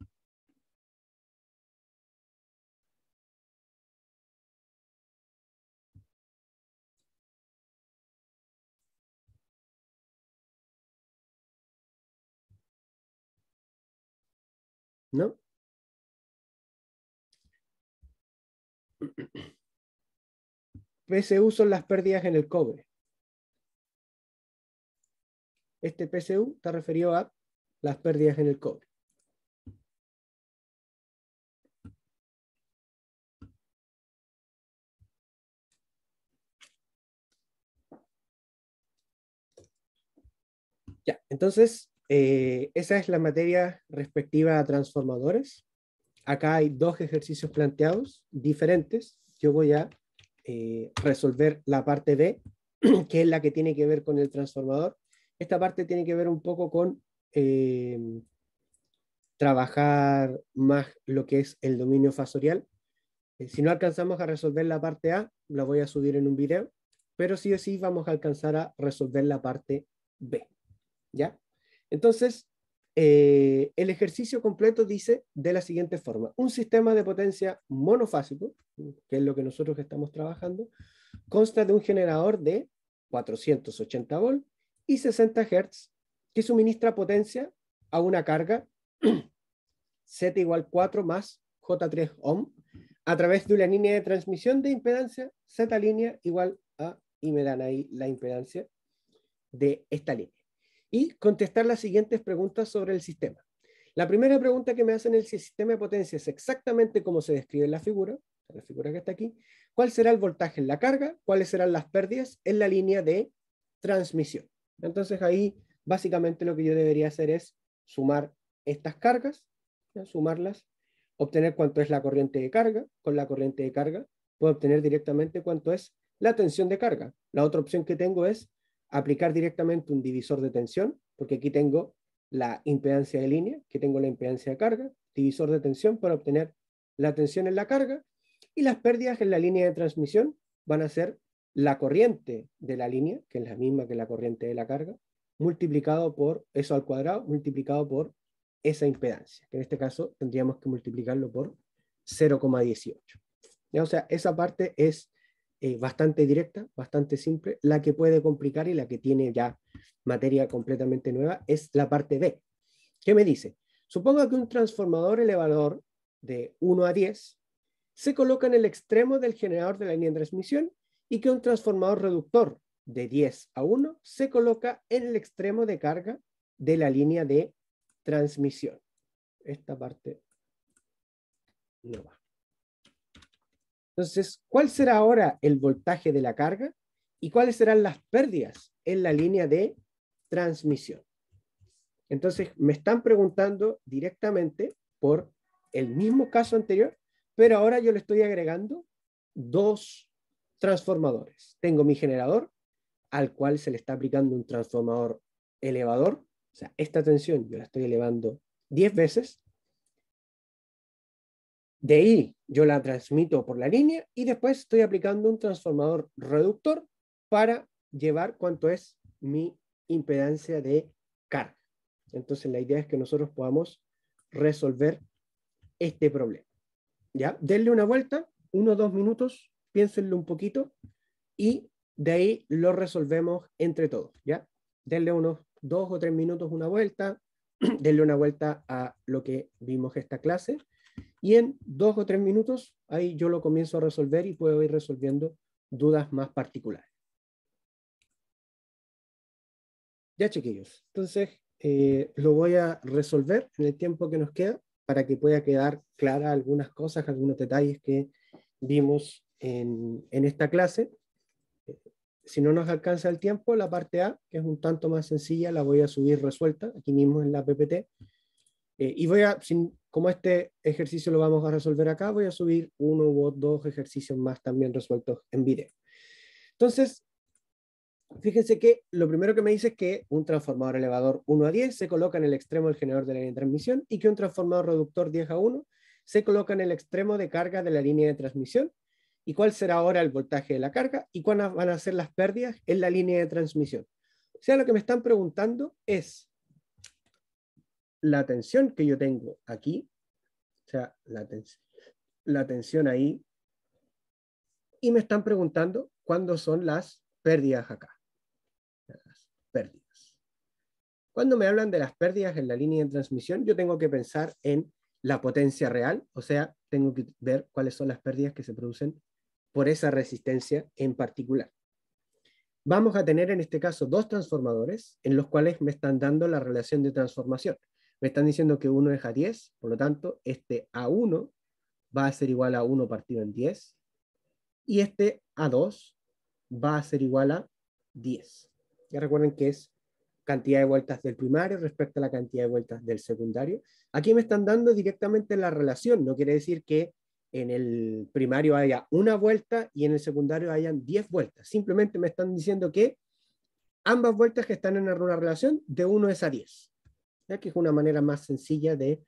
¿No? PSU son las pérdidas en el cobre. Este PSU está referido a las pérdidas en el cobre. Ya, entonces, esa es la materia respectiva a transformadores. Acá hay dos ejercicios planteados diferentes. Yo voy a resolver la parte B, que es la que tiene que ver con el transformador. Esta parte tiene que ver un poco con trabajar más lo que es el dominio fasorial. Si no alcanzamos a resolver la parte A, la voy a subir en un video, pero sí o sí vamos a alcanzar a resolver la parte B. ¿Ya? Entonces, el ejercicio completo dice de la siguiente forma: un sistema de potencia monofásico, que es lo que nosotros estamos trabajando, consta de un generador de 480 volt y 60 Hz que suministra potencia a una carga Z igual 4 más J3 ohm a través de una línea de transmisión de impedancia Z línea igual a, y me dan ahí la impedancia de esta línea. Y contestar las siguientes preguntas sobre el sistema. La primera pregunta que me hacen es si el sistema de potencia es exactamente como se describe en la figura que está aquí. ¿Cuál será el voltaje en la carga? ¿Cuáles serán las pérdidas en la línea de transmisión? Entonces ahí básicamente lo que yo debería hacer es sumar estas cargas, ¿ya? Sumarlas, obtener cuánto es la corriente de carga. Con la corriente de carga puedo obtener directamente cuánto es la tensión de carga. La otra opción que tengo es aplicar directamente un divisor de tensión, porque aquí tengo la impedancia de línea, que tengo la impedancia de carga, divisor de tensión para obtener la tensión en la carga, y las pérdidas en la línea de transmisión van a ser la corriente de la línea, que es la misma que la corriente de la carga, multiplicado por eso al cuadrado, multiplicado por esa impedancia, que en este caso tendríamos que multiplicarlo por 0,18. O sea, esa parte es bastante directa, bastante simple. La que puede complicar y la que tiene ya materia completamente nueva es la parte B. ¿Qué me dice? Suponga que un transformador elevador de 1 a 10 se coloca en el extremo del generador de la línea de transmisión y que un transformador reductor de 10 a 1 se coloca en el extremo de carga de la línea de transmisión. Esta parte no va. Entonces, ¿cuál será ahora el voltaje de la carga y cuáles serán las pérdidas en la línea de transmisión? Entonces, me están preguntando directamente por el mismo caso anterior, pero ahora yo le estoy agregando dos transformadores. Tengo mi generador, al cual se le está aplicando un transformador elevador. O sea, esta tensión yo la estoy elevando 10 veces. De ahí yo la transmito por la línea y después estoy aplicando un transformador reductor para llevar cuánto es mi impedancia de carga. Entonces la idea es que nosotros podamos resolver este problema. ¿Ya? Denle una vuelta 1 o 2 minutos, piénsenlo un poquito y de ahí lo resolvemos entre todos, ¿ya? Denle unos 2 o 3 minutos una vuelta, denle una vuelta a lo que vimos esta clase y en 2 o 3 minutos ahí yo lo comienzo a resolver y puedo ir resolviendo dudas más particulares. Ya, chiquillos, entonces lo voy a resolver en el tiempo que nos queda para que pueda quedar clara algunas cosas, algunos detalles que vimos en esta clase. Si no nos alcanza el tiempo, la parte A, que es un tanto más sencilla, la voy a subir resuelta aquí mismo en la PPT. Y voy a, como este ejercicio lo vamos a resolver acá, voy a subir 1 u 2 ejercicios más también resueltos en video. Entonces, fíjense que lo primero que me dice es que un transformador elevador 1 a 10 se coloca en el extremo del generador de la línea de transmisión y que un transformador reductor 10 a 1 se coloca en el extremo de carga de la línea de transmisión. ¿Y cuál será ahora el voltaje de la carga? ¿Y cuáles van a ser las pérdidas en la línea de transmisión? O sea, lo que me están preguntando es la tensión que yo tengo aquí, o sea, la tensión ahí, y me están preguntando cuándo son las pérdidas acá. Las pérdidas. Cuando me hablan de las pérdidas en la línea de transmisión, yo tengo que pensar en la potencia real, o sea, tengo que ver cuáles son las pérdidas que se producen por esa resistencia en particular. Vamos a tener en este caso 2 transformadores en los cuales me están dando la relación de transformación. Me están diciendo que uno es a 10, por lo tanto, este A1 va a ser igual a 1 partido en 10, y este A2 va a ser igual a 10. Ya recuerden que es cantidad de vueltas del primario respecto a la cantidad de vueltas del secundario. Aquí me están dando directamente la relación, no quiere decir que en el primario haya una vuelta y en el secundario hayan 10 vueltas. Simplemente me están diciendo que ambas vueltas que están en una relación de 1 es a 10. ¿Ya? Que es una manera más sencilla de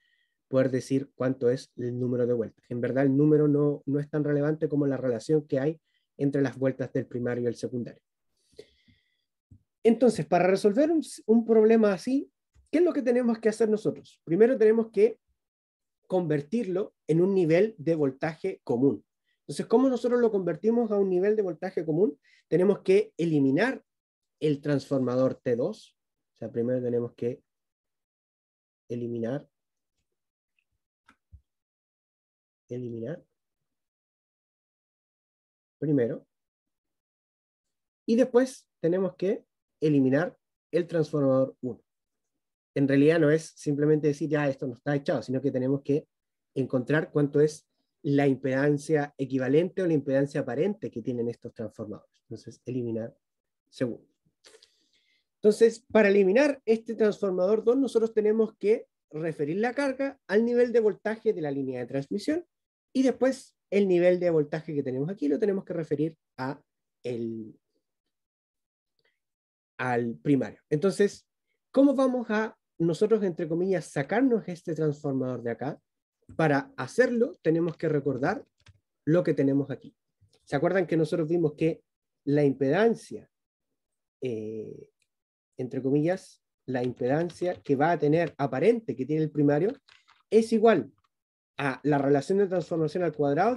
poder decir cuánto es el número de vueltas. En verdad el número no es tan relevante como la relación que hay entre las vueltas del primario y el secundario. Entonces, para resolver un problema así, ¿qué es lo que tenemos que hacer nosotros? Primero tenemos que convertirlo en un nivel de voltaje común. Entonces, ¿cómo nosotros lo convertimos a un nivel de voltaje común? Tenemos que eliminar el transformador T2. O sea, primero tenemos que eliminar primero. Y después tenemos que eliminar el transformador 1. En realidad no es simplemente decir, ya, esto no está echado, sino que tenemos que encontrar cuánto es la impedancia equivalente o la impedancia aparente que tienen estos transformadores. Entonces, eliminar segundo. Entonces, para eliminar este transformador 2, nosotros tenemos que referir la carga al nivel de voltaje de la línea de transmisión y después el nivel de voltaje que tenemos aquí lo tenemos que referir al primario. Entonces, ¿cómo vamos a nosotros, entre comillas, sacarnos este transformador de acá? Para hacerlo, tenemos que recordar lo que tenemos aquí. ¿Se acuerdan que nosotros vimos que la impedancia, entre comillas, la impedancia que va a tener aparente que tiene el primario es igual a la relación de transformación al cuadrado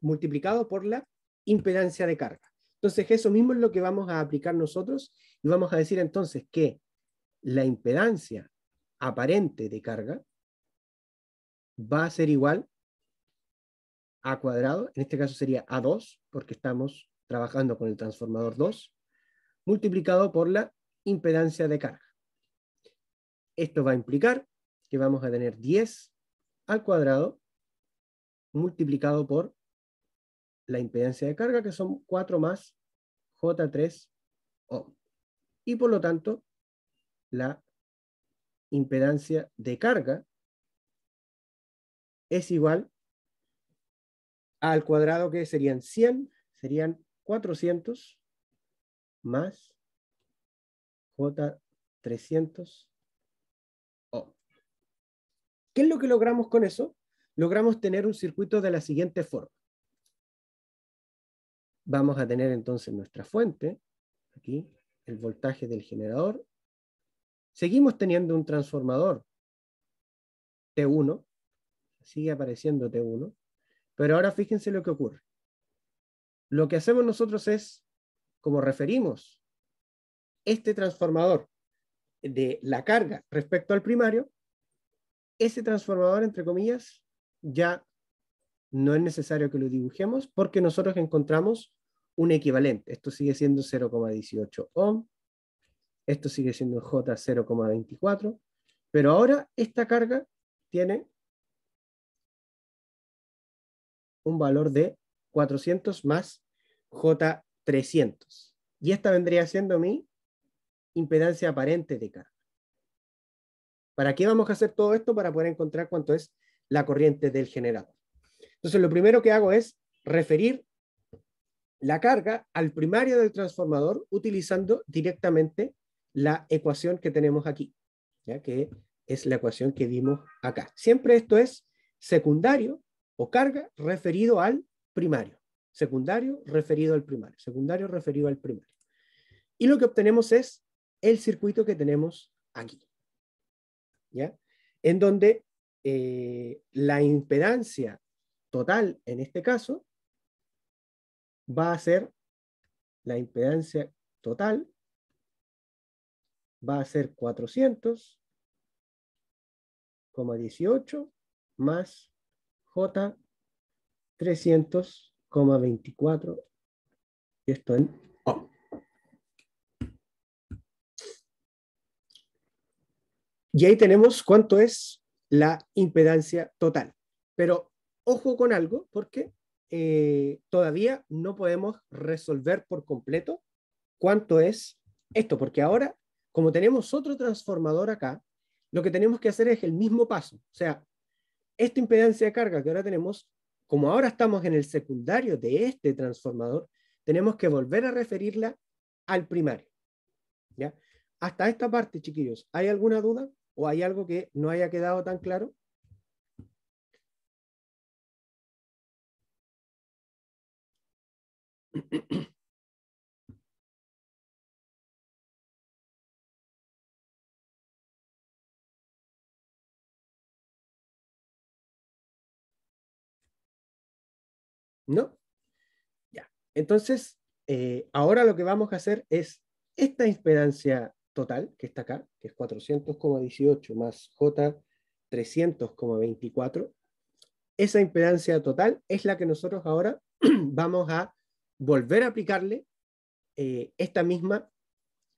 multiplicado por la impedancia de carga? Entonces, eso mismo es lo que vamos a aplicar nosotros y vamos a decir entonces que la impedancia aparente de carga va a ser igual a cuadrado, en este caso sería A2, porque estamos trabajando con el transformador 2, multiplicado por la impedancia de carga. Esto va a implicar que vamos a tener 10 al cuadrado multiplicado por la impedancia de carga, que son 4 más J3 ohm. Y por lo tanto, la impedancia de carga es igual al cuadrado, que serían 100, serían 400 más J300 ohm. ¿Qué es lo que logramos con eso? Logramos tener un circuito de la siguiente forma. Vamos a tener entonces nuestra fuente, aquí, el voltaje del generador. Seguimos teniendo un transformador T1, sigue apareciendo T1, Pero ahora fíjense lo que ocurre. Lo que hacemos nosotros es, como referimos este transformador de la carga respecto al primario, ese transformador, entre comillas, ya no es necesario que lo dibujemos porque nosotros encontramos un equivalente. Esto sigue siendo 0,18 ohm, esto sigue siendo J 0,24, pero ahora esta carga tiene un valor de 400 más J 300. Y esta vendría siendo mi impedancia aparente de carga. ¿Para qué vamos a hacer todo esto? Para poder encontrar cuánto es la corriente del generador. Entonces, lo primero que hago es referir la carga al primario del transformador utilizando directamente la ecuación que tenemos aquí, ¿ya? Que es la ecuación que vimos acá. Siempre esto es secundario o carga referido al primario. Secundario referido al primario. Secundario referido al primario. Y lo que obtenemos es el circuito que tenemos aquí, ¿ya? En donde la impedancia total, en este caso, va a ser, la impedancia total va a ser 400,18 más J 300,24, y esto en ohm. Y ahí tenemos cuánto es la impedancia total. Pero ojo con algo, porque todavía no podemos resolver por completo cuánto es esto, porque ahora, como tenemos otro transformador acá, lo que tenemos que hacer es el mismo paso. O sea, esta impedancia de carga que ahora tenemos, como ahora estamos en el secundario de este transformador, tenemos que volver a referirla al primario, ¿ya? Hasta esta parte, chiquillos, ¿hay alguna duda o hay algo que no haya quedado tan claro? ¿No? Ya. Entonces, ahora lo que vamos a hacer es esta impedancia total, que está acá, que es 400,18 más J 300,24, esa impedancia total es la que nosotros ahora vamos a volver a aplicarle esta misma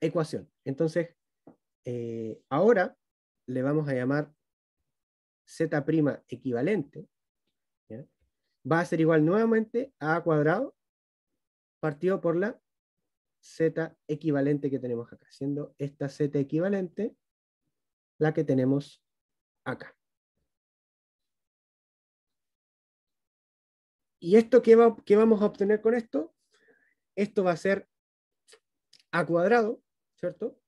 ecuación. Entonces, ahora le vamos a llamar Z' equivalente, ¿ya? Va a ser igual nuevamente a A cuadrado partido por la Z equivalente que tenemos acá, siendo esta Z equivalente la que tenemos acá. ¿Y esto qué vamos a obtener con esto? Esto va a ser A cuadrado, ¿cierto?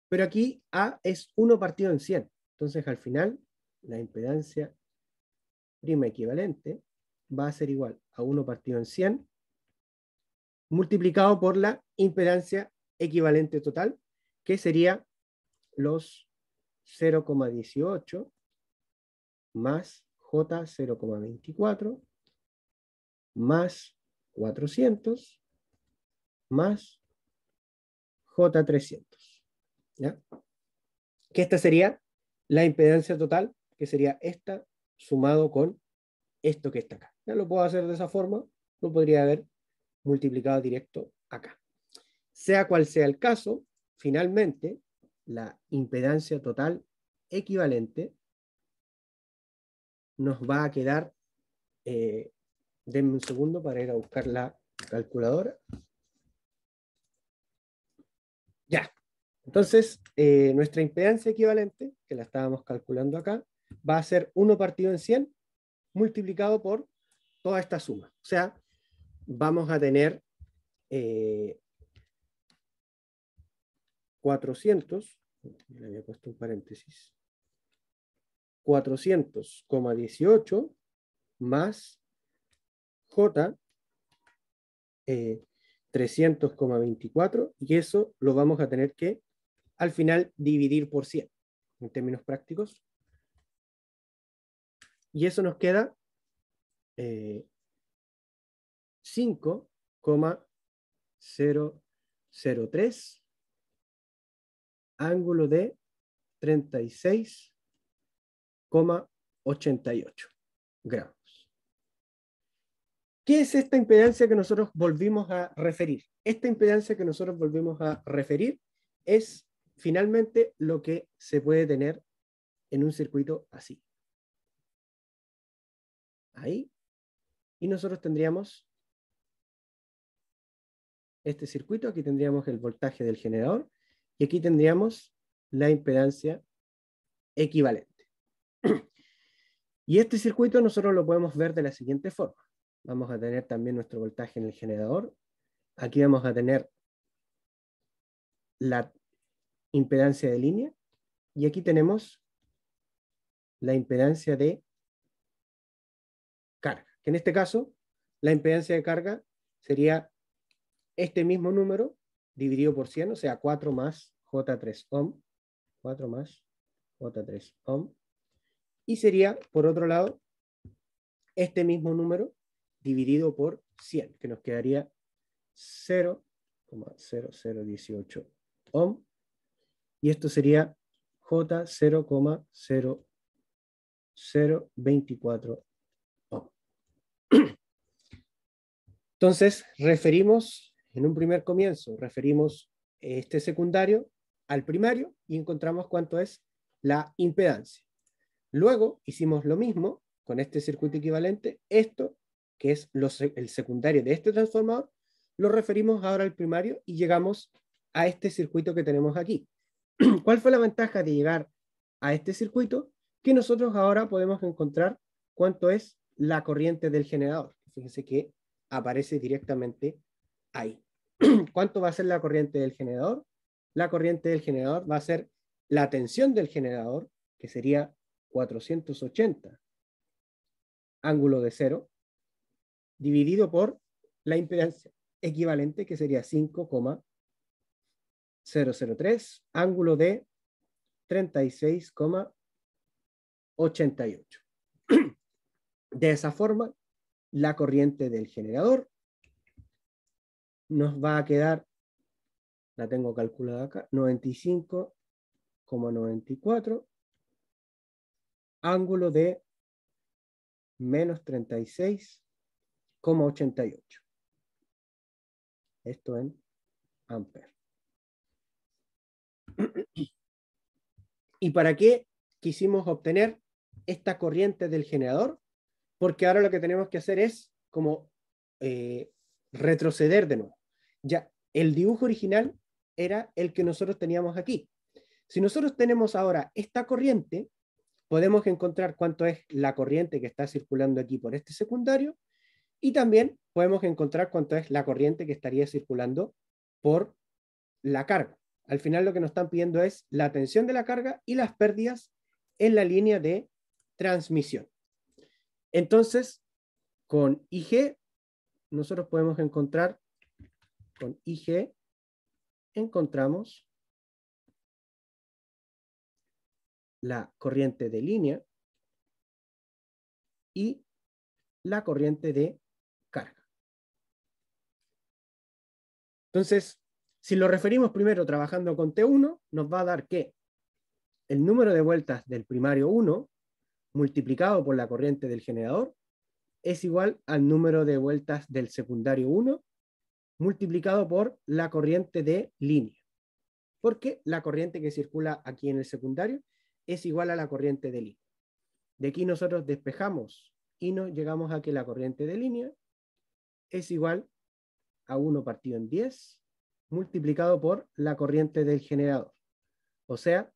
Pero aquí A es 1 partido en 100. Entonces, al final, la impedancia prima equivalente va a ser igual a 1 partido en 100 multiplicado por la impedancia equivalente total, que sería los 0,18 más J 0,24 más 400 más J 300. ¿Ya? Que esta sería la impedancia total, que sería esta sumado con esto que está acá. ¿Ya? Lo puedo hacer de esa forma, lo podría haber multiplicado directo acá. Sea cual sea el caso, finalmente la impedancia total equivalente nos va a quedar, denme un segundo para ir a buscar la calculadora. Ya, entonces nuestra impedancia equivalente, que la estábamos calculando acá, va a ser 1 partido en 100 multiplicado por toda esta suma. O sea, vamos a tener 400, le había puesto un paréntesis, 400,18 más J 300,24, y eso lo vamos a tener que al final dividir por 100 en términos prácticos, y eso nos queda 5,003 ángulo de 36,88 grados. ¿Qué es esta impedancia que nosotros volvimos a referir? Esta impedancia que nosotros volvimos a referir es finalmente lo que se puede tener en un circuito así. Ahí. Y nosotros tendríamos este circuito, aquí tendríamos el voltaje del generador y aquí tendríamos la impedancia equivalente. Y este circuito nosotros lo podemos ver de la siguiente forma. Vamos a tener también nuestro voltaje en el generador. Aquí vamos a tener la impedancia de línea y aquí tenemos la impedancia de carga, que en este caso la impedancia de carga sería este mismo número dividido por 100, o sea, 4 más J3 ohm, 4 más J3 ohm, y sería, por otro lado, este mismo número dividido por 100, que nos quedaría 0,0018 ohm, y esto sería J 0,0024 ohm. Entonces, en un primer comienzo, referimos este secundario al primario y encontramos cuánto es la impedancia. Luego hicimos lo mismo con este circuito equivalente, esto que es el secundario de este transformador, lo referimos ahora al primario y llegamos a este circuito que tenemos aquí. ¿Cuál fue la ventaja de llegar a este circuito? Que nosotros ahora podemos encontrar cuánto es la corriente del generador. Fíjense que aparece directamente ahí. ¿Cuánto va a ser la corriente del generador? La corriente del generador va a ser la tensión del generador, que sería 480 ángulo de 0, dividido por la impedancia equivalente, que sería 5,003 ángulo de 36,88. De esa forma, la corriente del generador nos va a quedar, la tengo calculada acá, 95,94 ángulo de menos 36,88. Esto en amperes. ¿Y para qué quisimos obtener esta corriente del generador? Porque ahora lo que tenemos que hacer es como retroceder de nuevo. Ya, el dibujo original era el que nosotros teníamos aquí. Si nosotros tenemos ahora esta corriente, podemos encontrar cuánto es la corriente que está circulando aquí por este secundario y también podemos encontrar cuánto es la corriente que estaría circulando por la carga. Al final lo que nos están pidiendo es la tensión de la carga y las pérdidas en la línea de transmisión. Entonces, con IG, nosotros podemos encontrar, con IG, encontramos la corriente de línea y la corriente de carga. Entonces, si lo referimos primero trabajando con T1, nos va a dar que el número de vueltas del primario 1 multiplicado por la corriente del generador es igual al número de vueltas del secundario 1 multiplicado por la corriente de línea. Porque la corriente que circula aquí en el secundario es igual a la corriente de línea. De aquí nosotros despejamos y nos llegamos a que la corriente de línea es igual a 1 partido en 10 multiplicado por la corriente del generador. O sea,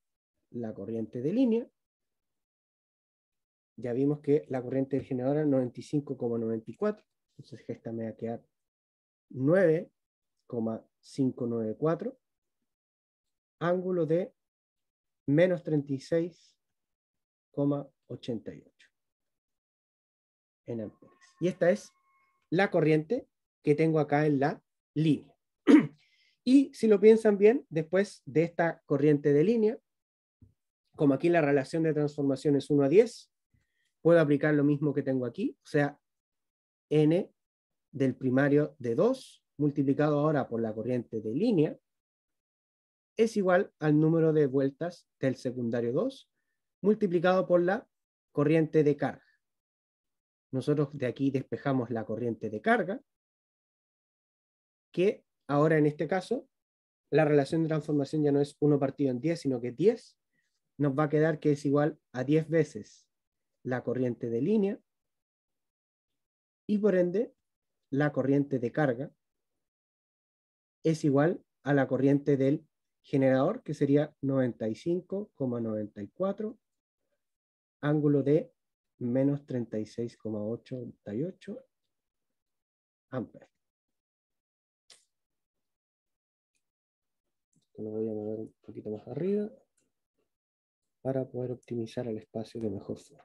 la corriente de línea, ya vimos que la corriente del generador es 95,94, entonces esta me va a quedar 9,594 ángulo de menos 36,88 en amperes. Y esta es la corriente que tengo acá en la línea. Y si lo piensan bien, después de esta corriente de línea, como aquí la relación de transformación es 1 a 10, puedo aplicar lo mismo que tengo aquí, o sea, N del primario de 2 multiplicado ahora por la corriente de línea es igual al número de vueltas del secundario 2 multiplicado por la corriente de carga. Nosotros de aquí despejamos la corriente de carga, que ahora en este caso la relación de transformación ya no es 1 partido en 10, sino que 10. Nos va a quedar que es igual a 10 veces la corriente de línea y por ende la corriente de carga es igual a la corriente del generador, que sería 95,94 ángulo de menos 36,88 amperes. Lo voy a mover un poquito más arriba para poder optimizar el espacio de mejor forma.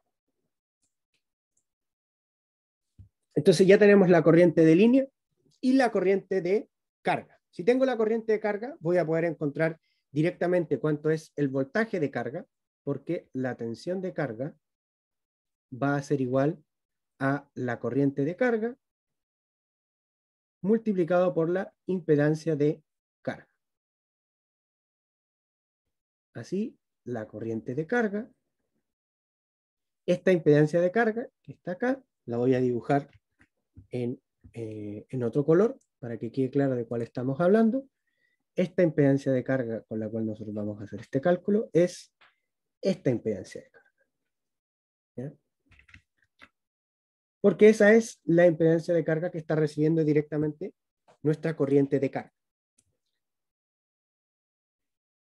Entonces ya tenemos la corriente de línea y la corriente de carga. Si tengo la corriente de carga, voy a poder encontrar directamente cuánto es el voltaje de carga, porque la tensión de carga va a ser igual a la corriente de carga multiplicado por la impedancia de carga. Así, la corriente de carga, esta impedancia de carga, que está acá, la voy a dibujar en otro color, para que quede claro de cuál estamos hablando. Esta impedancia de carga con la cual nosotros vamos a hacer este cálculo es esta impedancia de carga. ¿Ya? Porque esa es la impedancia de carga que está recibiendo directamente nuestra corriente de carga.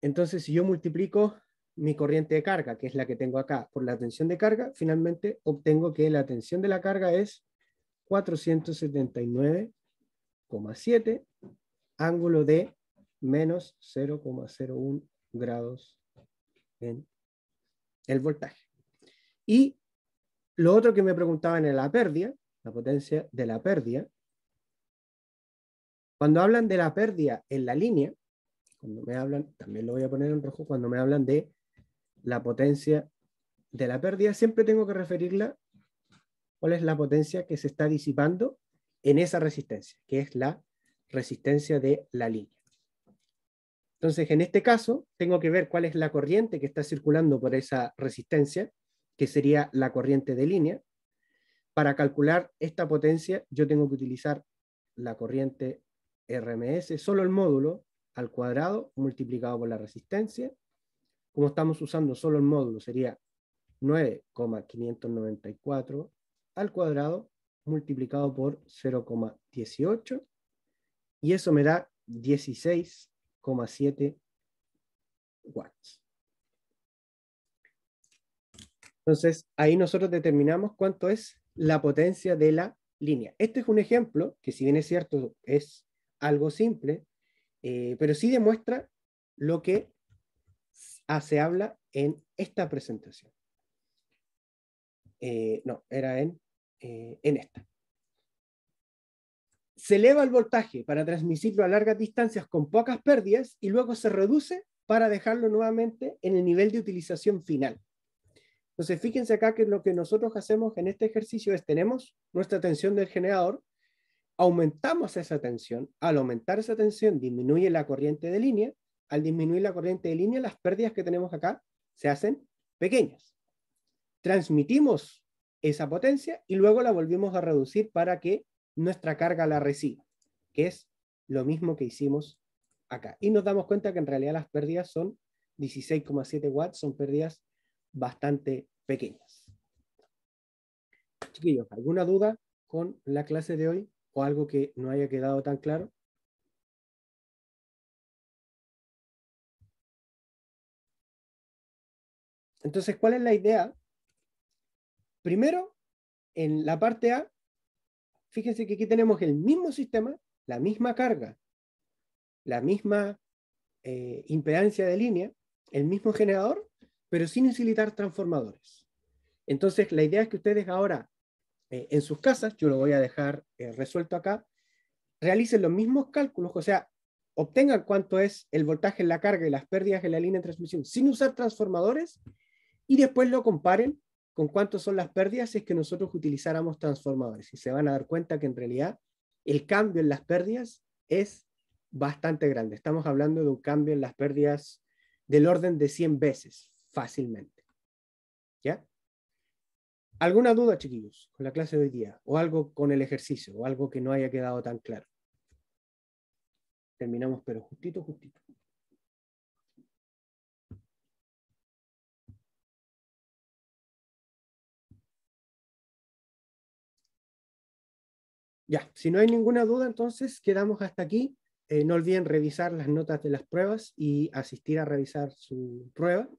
Entonces, si yo multiplico mi corriente de carga, que es la que tengo acá, por la tensión de carga, finalmente obtengo que la tensión de la carga es 479,7 ángulo de menos 0,01 grados en el voltaje. Y lo otro que me preguntaban en la pérdida, la potencia de la pérdida, cuando hablan de la pérdida en la línea, cuando me hablan, también lo voy a poner en rojo, cuando me hablan de la potencia de la pérdida, siempre tengo que referirla cuál es la potencia que se está disipando en esa resistencia, que es la resistencia de la línea. Entonces, en este caso, tengo que ver cuál es la corriente que está circulando por esa resistencia, que sería la corriente de línea. Para calcular esta potencia, yo tengo que utilizar la corriente RMS, solo el módulo al cuadrado multiplicado por la resistencia. Como estamos usando solo el módulo, sería 9,594 al cuadrado multiplicado por 0,18 y eso me da 16,7 watts. Entonces, ahí nosotros determinamos cuánto es la potencia de la línea. Este es un ejemplo que, si bien es cierto, es algo simple, pero sí demuestra lo que se habla en esta presentación. No, era en esta. Se eleva el voltaje para transmitirlo a largas distancias con pocas pérdidas y luego se reduce para dejarlo nuevamente en el nivel de utilización final. Entonces, fíjense acá que lo que nosotros hacemos en este ejercicio es tenemos nuestra tensión del generador, aumentamos esa tensión, al aumentar esa tensión disminuye la corriente de línea, al disminuir la corriente de línea las pérdidas que tenemos acá se hacen pequeñas. Transmitimos esa potencia y luego la volvimos a reducir para que nuestra carga la reciba, que es lo mismo que hicimos acá. Y nos damos cuenta que en realidad las pérdidas son 16,7 watts, son pérdidas bastante pequeñas. Chiquillos, ¿alguna duda con la clase de hoy o algo que no haya quedado tan claro? Entonces, ¿cuál es la idea? Primero, en la parte A, fíjense que aquí tenemos el mismo sistema, la misma carga, la misma impedancia de línea, el mismo generador, pero sin utilizar transformadores. Entonces, la idea es que ustedes ahora, en sus casas, yo lo voy a dejar resuelto acá, realicen los mismos cálculos, o sea, obtengan cuánto es el voltaje en la carga y las pérdidas en la línea de transmisión sin usar transformadores y después lo comparen con cuánto son las pérdidas si es que nosotros utilizáramos transformadores. Y se van a dar cuenta que en realidad el cambio en las pérdidas es bastante grande. Estamos hablando de un cambio en las pérdidas del orden de 100 veces, fácilmente. ¿Ya? ¿Alguna duda, chiquillos, con la clase de hoy día? ¿O algo con el ejercicio? ¿O algo que no haya quedado tan claro? Terminamos, pero justito, justito. Ya, si no hay ninguna duda, entonces quedamos hasta aquí. No olviden revisar las notas de las pruebas y asistir a revisar su prueba.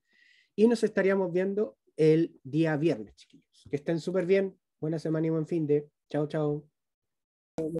Y nos estaríamos viendo el día viernes, chiquillos. Que estén súper bien. Buena semana y buen fin de. Chao, chao.